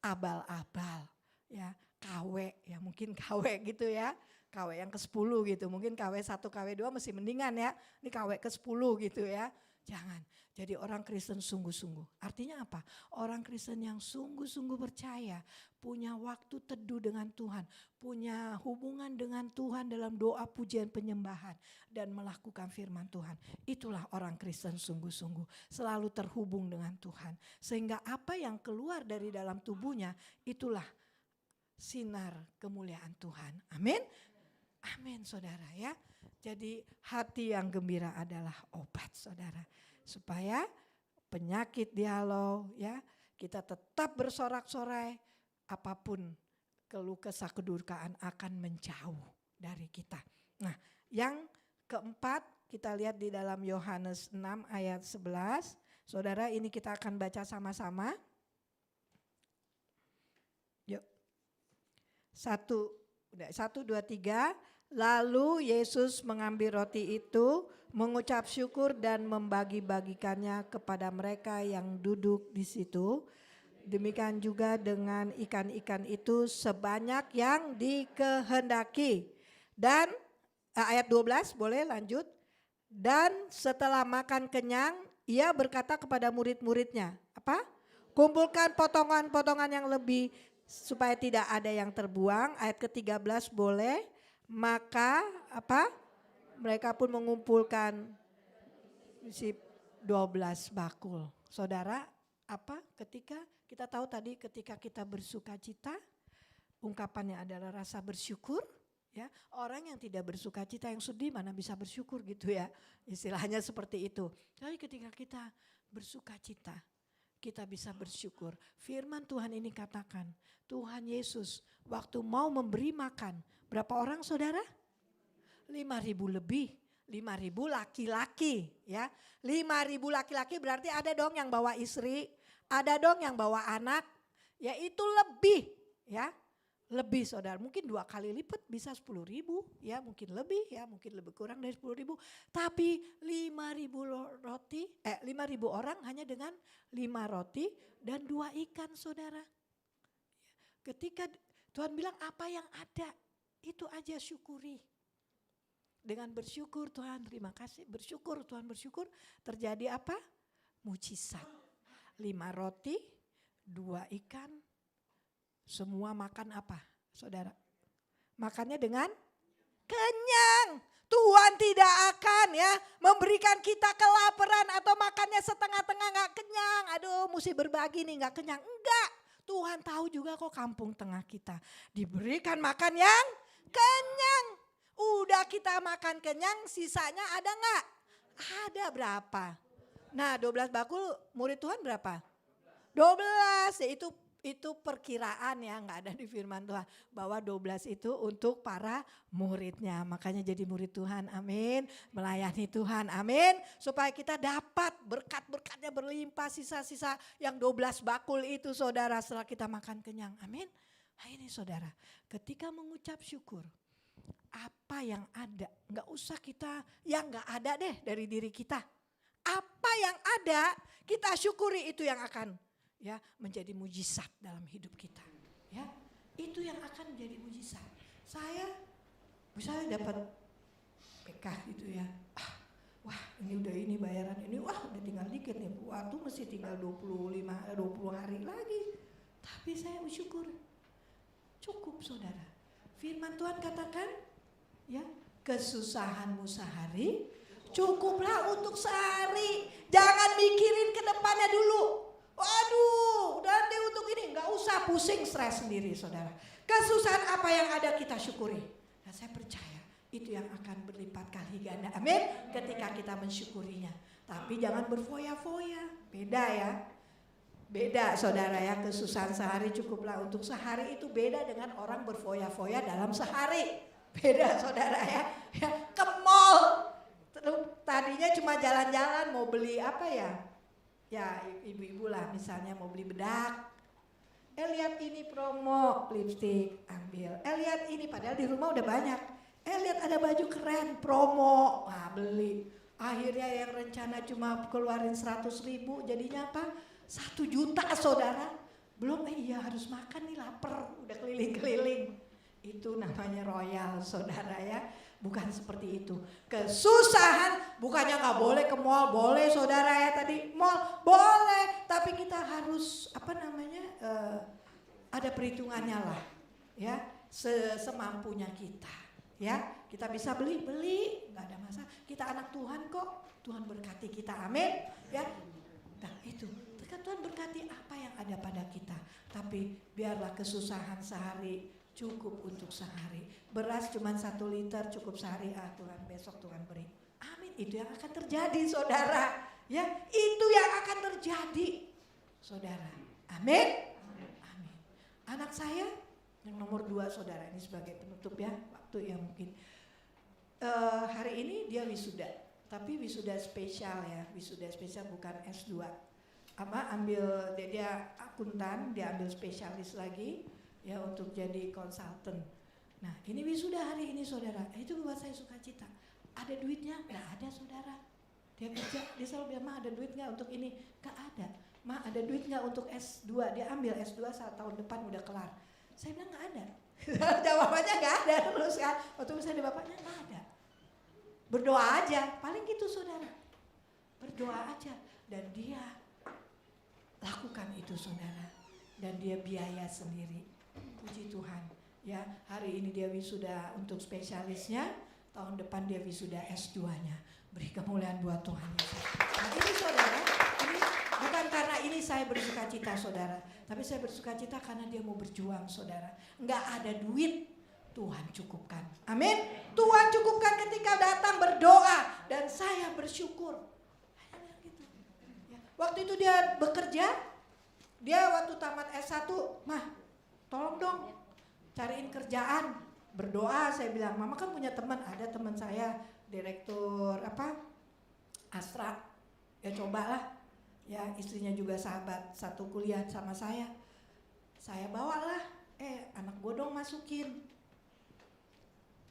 abal-abal. Ya, KW, ya mungkin KW gitu ya. KW yang ke-10 gitu. Mungkin KW 1, KW 2 masih mendingan ya. Ini KW ke-10 gitu ya. Jangan. Jadi orang Kristen sungguh-sungguh. Artinya apa? Orang Kristen yang sungguh-sungguh percaya, punya waktu teduh dengan Tuhan, punya hubungan dengan Tuhan dalam doa, pujian, penyembahan, dan melakukan firman Tuhan. Itulah orang Kristen sungguh-sungguh, selalu terhubung dengan Tuhan. Sehingga apa yang keluar dari dalam tubuhnya, itulah sinar kemuliaan Tuhan. Amin. Amin saudara ya. Jadi hati yang gembira adalah obat saudara. Supaya penyakit dihalau ya, kita tetap bersorak-sorai, apapun keluh kesah kedurkaan akan menjauh dari kita. Nah yang keempat kita lihat di dalam Yohanes 6 ayat 11. Saudara ini kita akan baca sama-sama. Yuk. 1, 2, 3. Lalu Yesus mengambil roti itu, mengucap syukur dan membagi-bagikannya kepada mereka yang duduk di situ. Demikian juga dengan ikan-ikan itu sebanyak yang dikehendaki. Dan ayat 12 boleh lanjut. Dan setelah makan kenyang, ia berkata kepada murid-muridnya, apa? Kumpulkan potongan-potongan yang lebih supaya tidak ada yang terbuang. Ayat ke-13 boleh. Maka apa? Mereka pun mengumpulkan 12 bakul. Saudara, apa? Ketika kita tahu tadi ketika kita bersuka cita, ungkapannya adalah rasa bersyukur. Ya, orang yang tidak bersuka cita, yang sedih mana bisa bersyukur gitu ya. Istilahnya seperti itu. Tapi ketika kita bersuka cita, kita bisa bersyukur. Firman Tuhan ini katakan, Tuhan Yesus waktu mau memberi makan, berapa orang saudara? 5.000 lebih. 5.000 laki-laki ya. 5.000 laki-laki berarti ada dong yang bawa istri, ada dong yang bawa anak, ya itu lebih ya. Lebih saudara, mungkin 2 kali lipat bisa 10.000 ya, mungkin lebih ya, mungkin lebih kurang dari 10.000. Tapi 5.000 roti, 5.000 orang hanya dengan 5 roti dan 2 ikan saudara. Ketika Tuhan bilang apa yang ada, itu aja syukuri. Dengan bersyukur Tuhan terima kasih, bersyukur Tuhan bersyukur, terjadi apa? Mujizat. 5 roti, 2 ikan. Semua makan apa saudara? Makannya dengan kenyang. Tuhan tidak akan ya memberikan kita kelaparan atau makannya setengah-tengah gak kenyang. Aduh mesti berbagi nih gak kenyang. Enggak, Tuhan tahu juga kok kampung tengah kita diberikan makan yang kenyang. Udah kita makan kenyang, sisanya ada gak? Ada berapa? Nah 12 bakul murid Tuhan berapa? 12, yaitu itu perkiraan ya, nggak ada di firman Tuhan bahwa 12 itu untuk para muridnya, makanya jadi murid Tuhan, amin, melayani Tuhan, amin, supaya kita dapat berkat-berkatnya berlimpah, sisa-sisa yang 12 bakul itu saudara setelah kita makan kenyang, amin. Nah ini saudara, ketika mengucap syukur, apa yang ada, nggak usah kita yang nggak ada deh dari diri kita, apa yang ada kita syukuri itu yang akan ya menjadi mujizat dalam hidup kita ya, itu yang akan menjadi mujizat. Saya misalnya dapat PK gitu ya, wah ini bayaran ini, wah udah tinggal dikit nih, waktu mesti tinggal 20 hari lagi, tapi saya bersyukur cukup saudara. Firman Tuhan katakan ya, kesusahanmu sehari cukuplah untuk sehari, jangan mikirin ke depannya dulu. Waduh, nanti untuk ini nggak usah pusing stres sendiri saudara. Kesusahan apa yang ada kita syukuri. Dan saya percaya itu yang akan berlipat kali ganda. Amin. Ketika kita mensyukurinya. Tapi jangan berfoya-foya. Beda ya. Beda saudara ya, kesusahan sehari cukuplah untuk sehari itu beda dengan orang berfoya-foya dalam sehari. Beda saudara ya. Ke mall. Tadinya cuma jalan-jalan mau beli apa ya? Ya ibu-ibu lah misalnya mau beli bedak, lihat ini promo lipstik ambil, lihat ini padahal di rumah udah banyak, lihat ada baju keren promo, wah beli, akhirnya yang rencana cuma keluarin 100.000 jadinya apa? 1 juta saudara, belum iya harus makan nih lapar, udah keliling-keliling, itu namanya royal saudara ya. Bukan seperti itu. Kesusahan bukannya gak boleh ke mall, boleh saudara ya tadi mall boleh, tapi kita harus ada perhitungannya lah ya, semampunya kita ya. Kita bisa beli nggak ada masalah, kita anak Tuhan kok, Tuhan berkati kita, amin ya. Nah itu Tuhan berkati apa yang ada pada kita, tapi biarlah kesusahan sehari cukup untuk sehari. Beras cuma 1 liter cukup sehari, Tuhan besok Tuhan beri. Amin, itu yang akan terjadi saudara. Ya, itu yang akan terjadi saudara. Amin. Amin. Anak saya yang nomor 2 saudara, ini sebagai penutup ya, waktu yang mungkin hari ini dia wisuda, tapi wisuda spesial ya, wisuda spesial bukan S2. Ambil dia akuntan, dia ambil spesialis lagi ya untuk jadi konsultan. Nah ini wisuda hari ini saudara, itu buat saya sukacita. Ada duitnya? Nggak ada saudara. Dia kerja, dia selalu bilang, Ma ada duit nggak untuk ini? Nggak ada. Ma ada duit nggak untuk S2? Dia ambil S2 saat tahun depan udah kelar. Saya bilang nggak ada. Jawabannya nggak ada terus kan. Waktu misalnya bapaknya nggak ada. Berdoa aja, paling gitu saudara. Berdoa aja dan dia lakukan itu saudara. Dan dia biaya sendiri. Puji Tuhan. Ya, hari ini dia wisuda untuk spesialisnya, tahun depan dia wisuda S2-nya. Beri kemuliaan buat Tuhan. Nah, ini saudara, ini bukan karena ini saya bersukacita saudara, tapi saya bersukacita karena dia mau berjuang saudara. Enggak ada duit, Tuhan cukupkan. Amin. Tuhan cukupkan ketika datang berdoa dan saya bersyukur. Gitu. Ya. Waktu itu dia bekerja, dia waktu tamat S1, Mah tolong dong cariin kerjaan, berdoa. Saya bilang, Mama kan punya teman, ada teman saya direktur Astra. Ya cobalah, ya istrinya juga sahabat satu kuliah sama saya. Saya bawalah, anak gue dong masukin.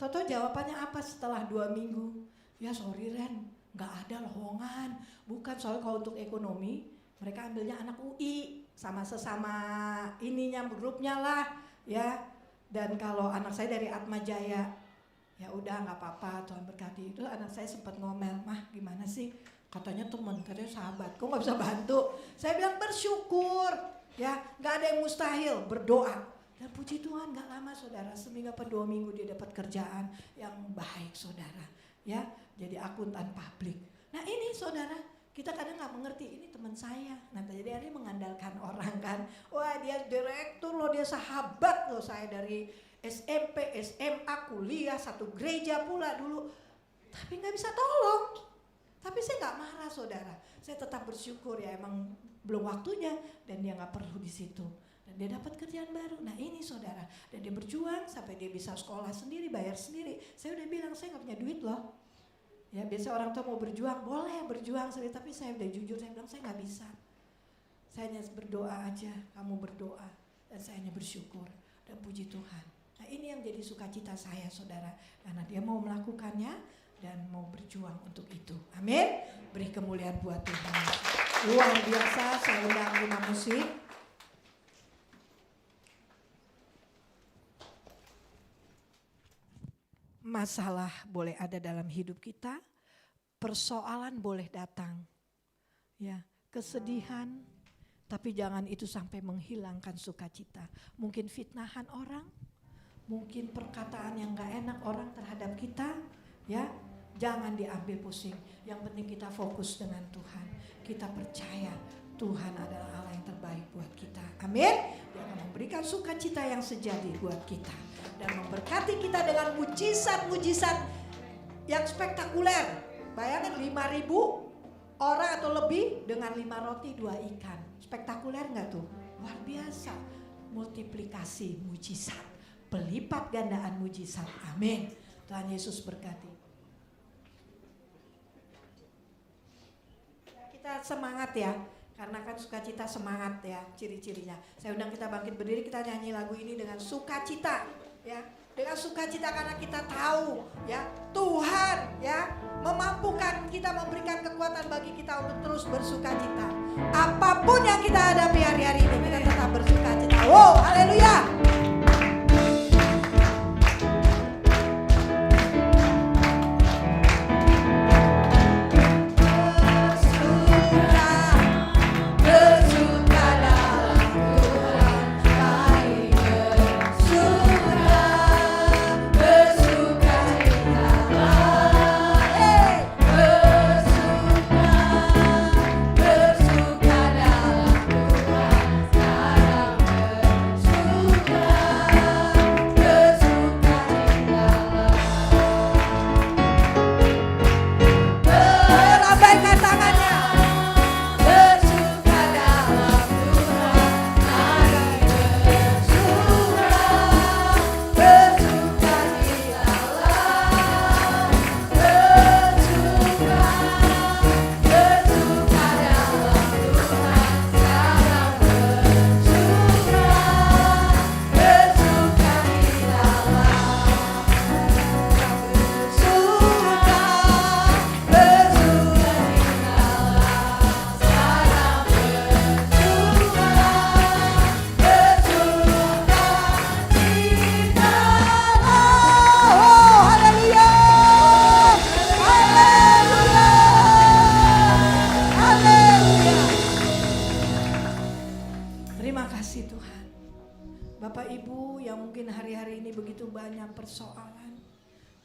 Toto jawabannya apa setelah 2 minggu? Ya sorry Ren, gak ada lowongan. Bukan, soal kalau untuk ekonomi mereka ambilnya anak UI sama sesama ininya grupnya lah ya. Dan kalau anak saya dari Atma Jaya, ya udah nggak apa-apa, Tuhan berkati. Itu anak saya sempat ngomel, mah gimana sih? Katanya teman, katanya sahabat, kok nggak bisa bantu? Saya bilang bersyukur, ya nggak ada yang mustahil, berdoa. Dan puji Tuhan nggak lama saudara, seminggu atau 2 minggu dia dapat kerjaan yang baik saudara, ya jadi akuntan publik. Nah ini saudara, kita kadang nggak mengerti, ini teman saya. Nah jadi hari mengandalkan orang kan, wah dia direktur loh, dia sahabat loh saya dari SMP, SMA, kuliah, satu gereja pula dulu. Tapi gak bisa tolong. Tapi saya gak marah saudara. Saya tetap bersyukur ya, emang belum waktunya. Dan dia gak perlu di situ. Dan dia dapat kerjaan baru. Nah ini saudara. Dan dia berjuang sampai dia bisa sekolah sendiri, bayar sendiri. Saya udah bilang saya gak punya duit loh. Ya biasa orang tua mau berjuang, boleh berjuang sendiri. Tapi saya udah jujur, saya bilang saya gak bisa. Saya hanya berdoa aja, kamu berdoa. Dan saya hanya bersyukur. Dan puji Tuhan. Nah ini yang jadi sukacita saya saudara, karena dia mau melakukannya dan mau berjuang untuk itu. Amin. Beri kemuliaan buat Tuhan. Luar biasa. Saya undang lima musik. Masalah boleh ada dalam hidup kita, persoalan boleh datang, ya kesedihan, tapi jangan itu sampai menghilangkan sukacita. Mungkin fitnahan orang, mungkin perkataan yang gak enak orang terhadap kita, ya jangan diambil pusing. Yang penting kita fokus dengan Tuhan. Kita percaya Tuhan adalah Allah yang terbaik buat kita. Amin. Dia akan memberikan sukacita yang sejati buat kita dan memberkati kita dengan mujizat-mujizat yang spektakuler. Bayangin 5.000 orang atau lebih dengan 5 roti 2 ikan. Spektakuler gak tuh? Luar biasa. Multiplikasi mujizat. Pelipat gandaan mujizat. Amin. Tuhan Yesus berkati. Kita semangat ya, karena kan sukacita semangat ya ciri-cirinya. Saya undang kita bangkit berdiri, kita nyanyi lagu ini dengan sukacita ya. Dengan sukacita karena kita tahu ya Tuhan ya memampukan kita, memberikan kekuatan bagi kita untuk terus bersukacita. Apapun yang kita hadapi hari-hari ini kita tetap bersukacita. Wow, haleluya.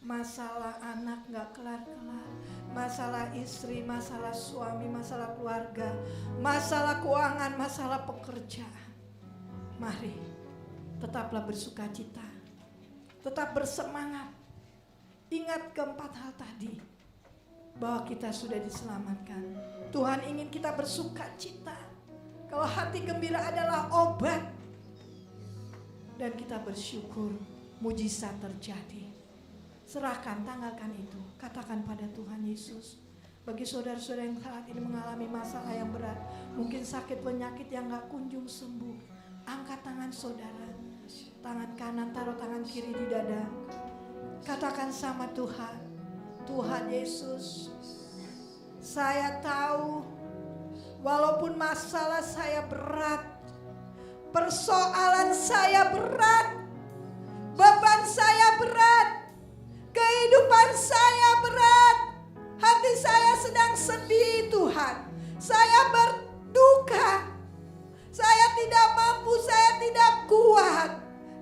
Masalah anak gak kelar-kelar, masalah istri, masalah suami, masalah keluarga, masalah keuangan, masalah pekerjaan. Mari tetaplah bersukacita, tetap bersemangat. Ingat keempat hal tadi, bahwa kita sudah diselamatkan. Tuhan ingin kita bersukacita. Kalau hati gembira adalah obat, dan kita bersyukur mujizat terjadi. Serahkan, tanggalkan itu. Katakan pada Tuhan Yesus. Bagi saudara-saudara yang saat ini mengalami masalah yang berat, mungkin sakit penyakit yang gak kunjung sembuh, angkat tangan saudara, tangan kanan, taruh tangan kiri di dada. Katakan sama Tuhan, Tuhan Yesus, saya tahu walaupun masalah saya berat, persoalan saya berat, beban saya berat, kehidupan saya berat, hati saya sedang sedih Tuhan, saya berduka, saya tidak mampu, saya tidak kuat.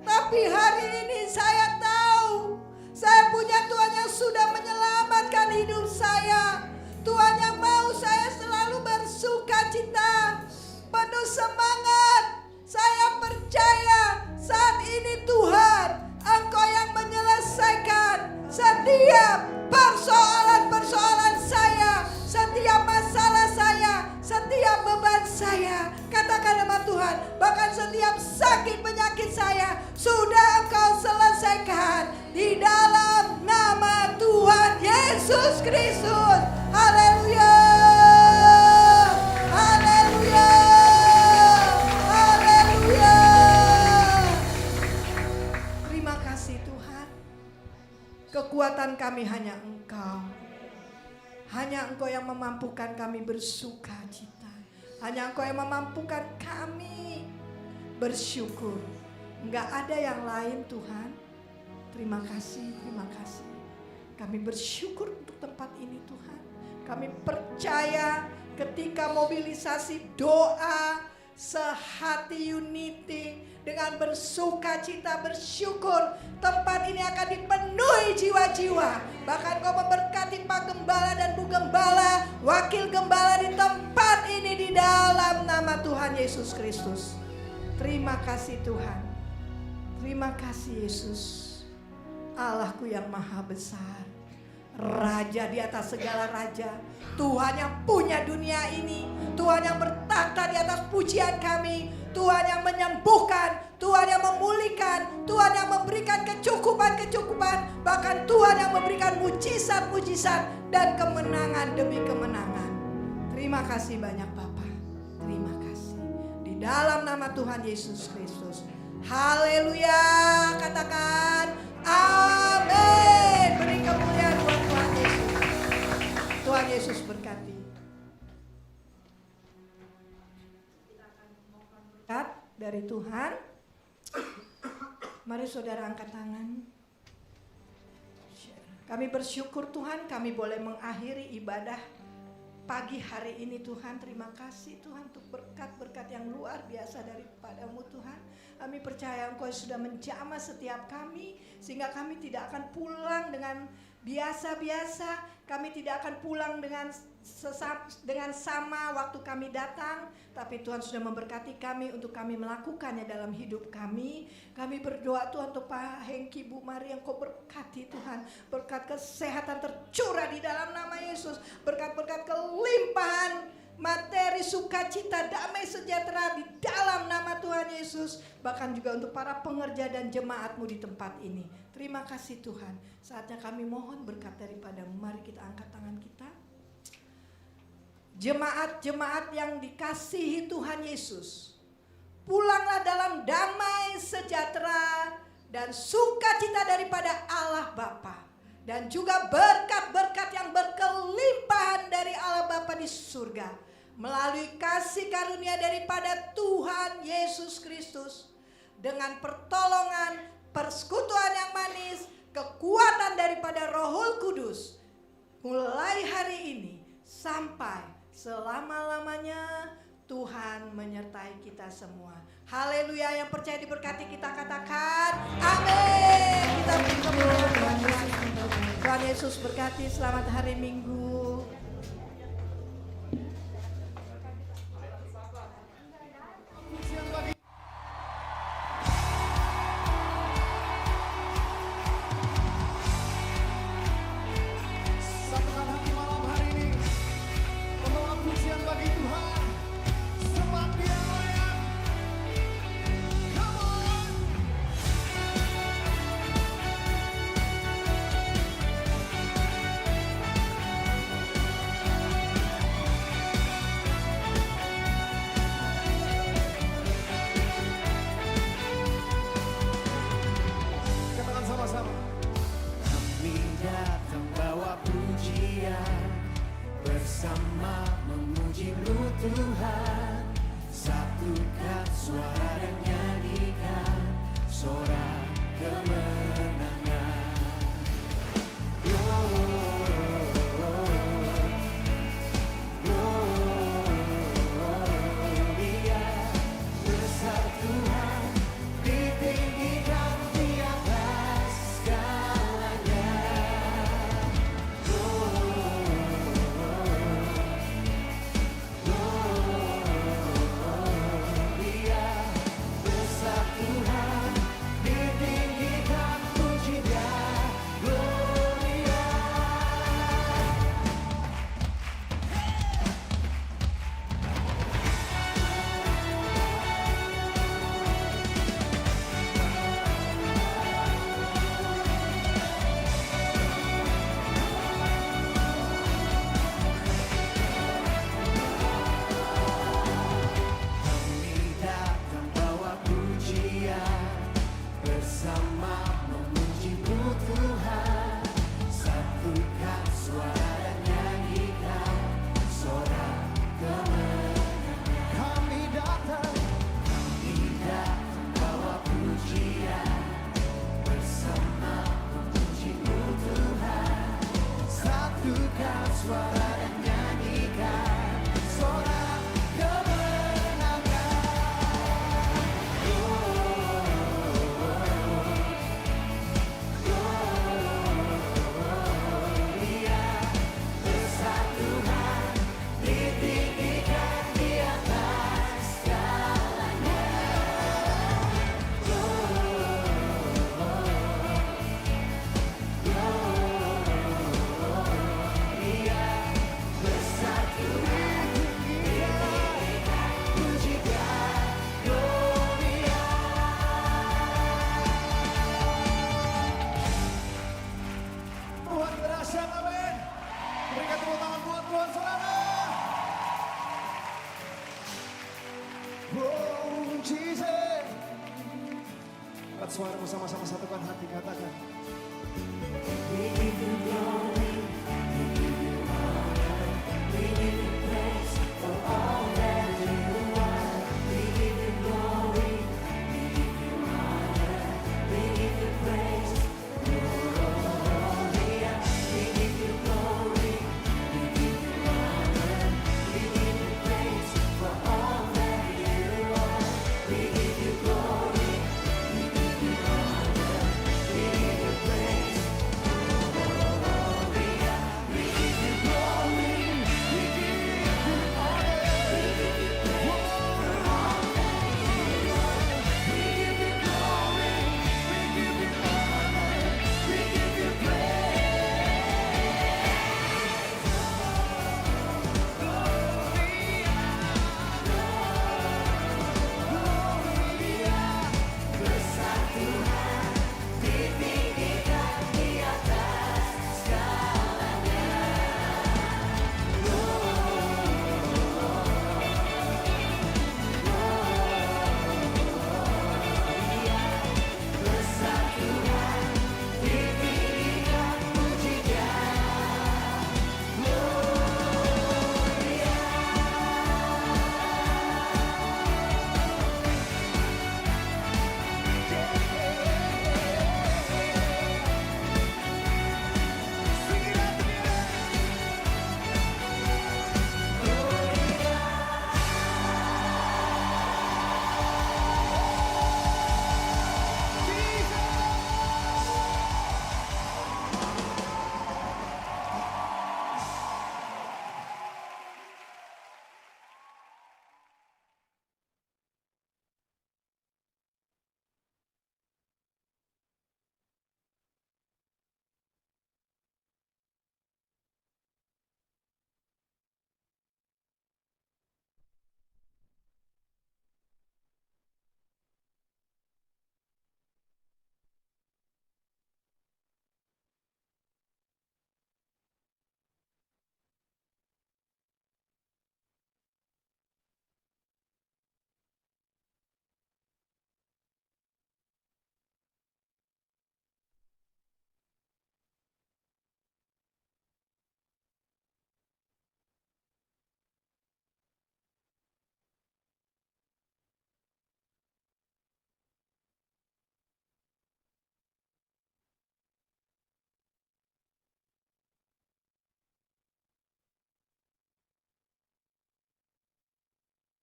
Tapi hari ini saya tahu saya punya Tuhan yang sudah menyelamatkan hidup saya. Tuhan yang mau saya selalu bersuka cita, penuh semangat. Saya percaya saat ini Tuhan, Engkau yang menyelesaikan setiap persoalan-persoalan saya, setiap masalah saya, setiap beban saya. Katakan nama Tuhan, bahkan setiap sakit penyakit saya sudah Engkau selesaikan di dalam nama Tuhan Yesus Kristus. Haleluya, haleluya, haleluya. Terima kasih Tuhan. Kekuatan kami hanya Engkau. Hanya Engkau yang memampukan kami bersuka cita. Hanya Engkau yang memampukan kami bersyukur. Enggak ada yang lain Tuhan. Terima kasih, terima kasih. Kami bersyukur untuk tempat ini Tuhan. Kami percaya ketika mobilisasi doa sehati unity dengan bersuka cita bersyukur, tempat ini akan dipenuhi jiwa-jiwa. Bahkan Kau memberkati Pak Gembala dan Bu Gembala, Wakil Gembala di tempat ini di dalam nama Tuhan Yesus Kristus. Terima kasih Tuhan. Terima kasih Yesus. Allahku yang maha besar, Raja di atas segala raja, Tuhan yang punya dunia ini, Tuhan yang bertata di atas pujian kami, Tuhan yang menyembuhkan, Tuhan yang memulihkan, Tuhan yang memberikan kecukupan-kecukupan, bahkan Tuhan yang memberikan mujizat-mujizat dan kemenangan demi kemenangan. Terima kasih banyak Bapa. Terima kasih. Di dalam nama Tuhan Yesus Kristus. Haleluya. Katakan amin. Beri kemuliaan buat Tuhan Yesus. Tuhan Yesus berkati. Kita akan memohon berkat dari Tuhan. Mari saudara angkat tangan. Kami bersyukur Tuhan, kami boleh mengakhiri ibadah pagi hari ini Tuhan. Terima kasih Tuhan untuk berkat-berkat yang luar biasa daripadamu Tuhan. Kami percaya Engkau sudah menjamah setiap kami, sehingga kami tidak akan pulang dengan biasa-biasa. Kami tidak akan pulang dengan sama waktu kami datang, tapi Tuhan sudah memberkati kami untuk kami melakukannya dalam hidup kami. Kami berdoa Tuhan untuk Pak Hengki, Bu Mari, yang Kau berkati Tuhan. Berkat kesehatan tercurah di dalam nama Yesus. Berkat-berkat kelimpahan materi, sukacita, damai sejahtera di dalam nama Tuhan Yesus. Bahkan juga untuk para pengerja dan jemaat-Mu di tempat ini. Terima kasih Tuhan. Saatnya kami mohon berkat daripada-Mu. Mari kita angkat tangan kita. Jemaat-jemaat yang dikasihi Tuhan Yesus, pulanglah dalam damai sejahtera dan sukacita daripada Allah Bapa, dan juga berkat-berkat yang berkelimpahan dari Allah Bapa di surga, melalui kasih karunia daripada Tuhan Yesus Kristus, dengan pertolongan, persekutuan yang manis, kekuatan daripada Rohul Kudus, mulai hari ini sampai selama-lamanya. Tuhan menyertai kita semua. Haleluya. Yang percaya diberkati kita katakan amin. Kita beri kemuliaan Tuhan Yesus. Tuhan Yesus berkati. Selamat hari Minggu. Tuhan, satukan suara dan nyanyikan sorak kemenangan. Gloria, besar Tuhan, ditinggikan di atas segalanya. Gloria, besar Tuhan, ditinggikan pujinya. Gloria. Kami datang bawa pujian, bersama memuji-Mu Tuhan. Satukan suara dan nyanyikan sorak kemenangan. Kami datang bawa pujian, bersama memuji-Mu Tuhan. Satukan suara dan nyanyikan sorak kemenangan. Gloria, besar Tuhan, ditinggikan di atas segalanya. Gloria, besar Tuhan, ditinggikan pujikan. Gloria. Tuhan berhasil, amin. Berikan tepuk tangan buat Tuhan, saudara. Oh, Jesus. Angkat suara bersama-sama, satukan hati, katakan. We give you glory.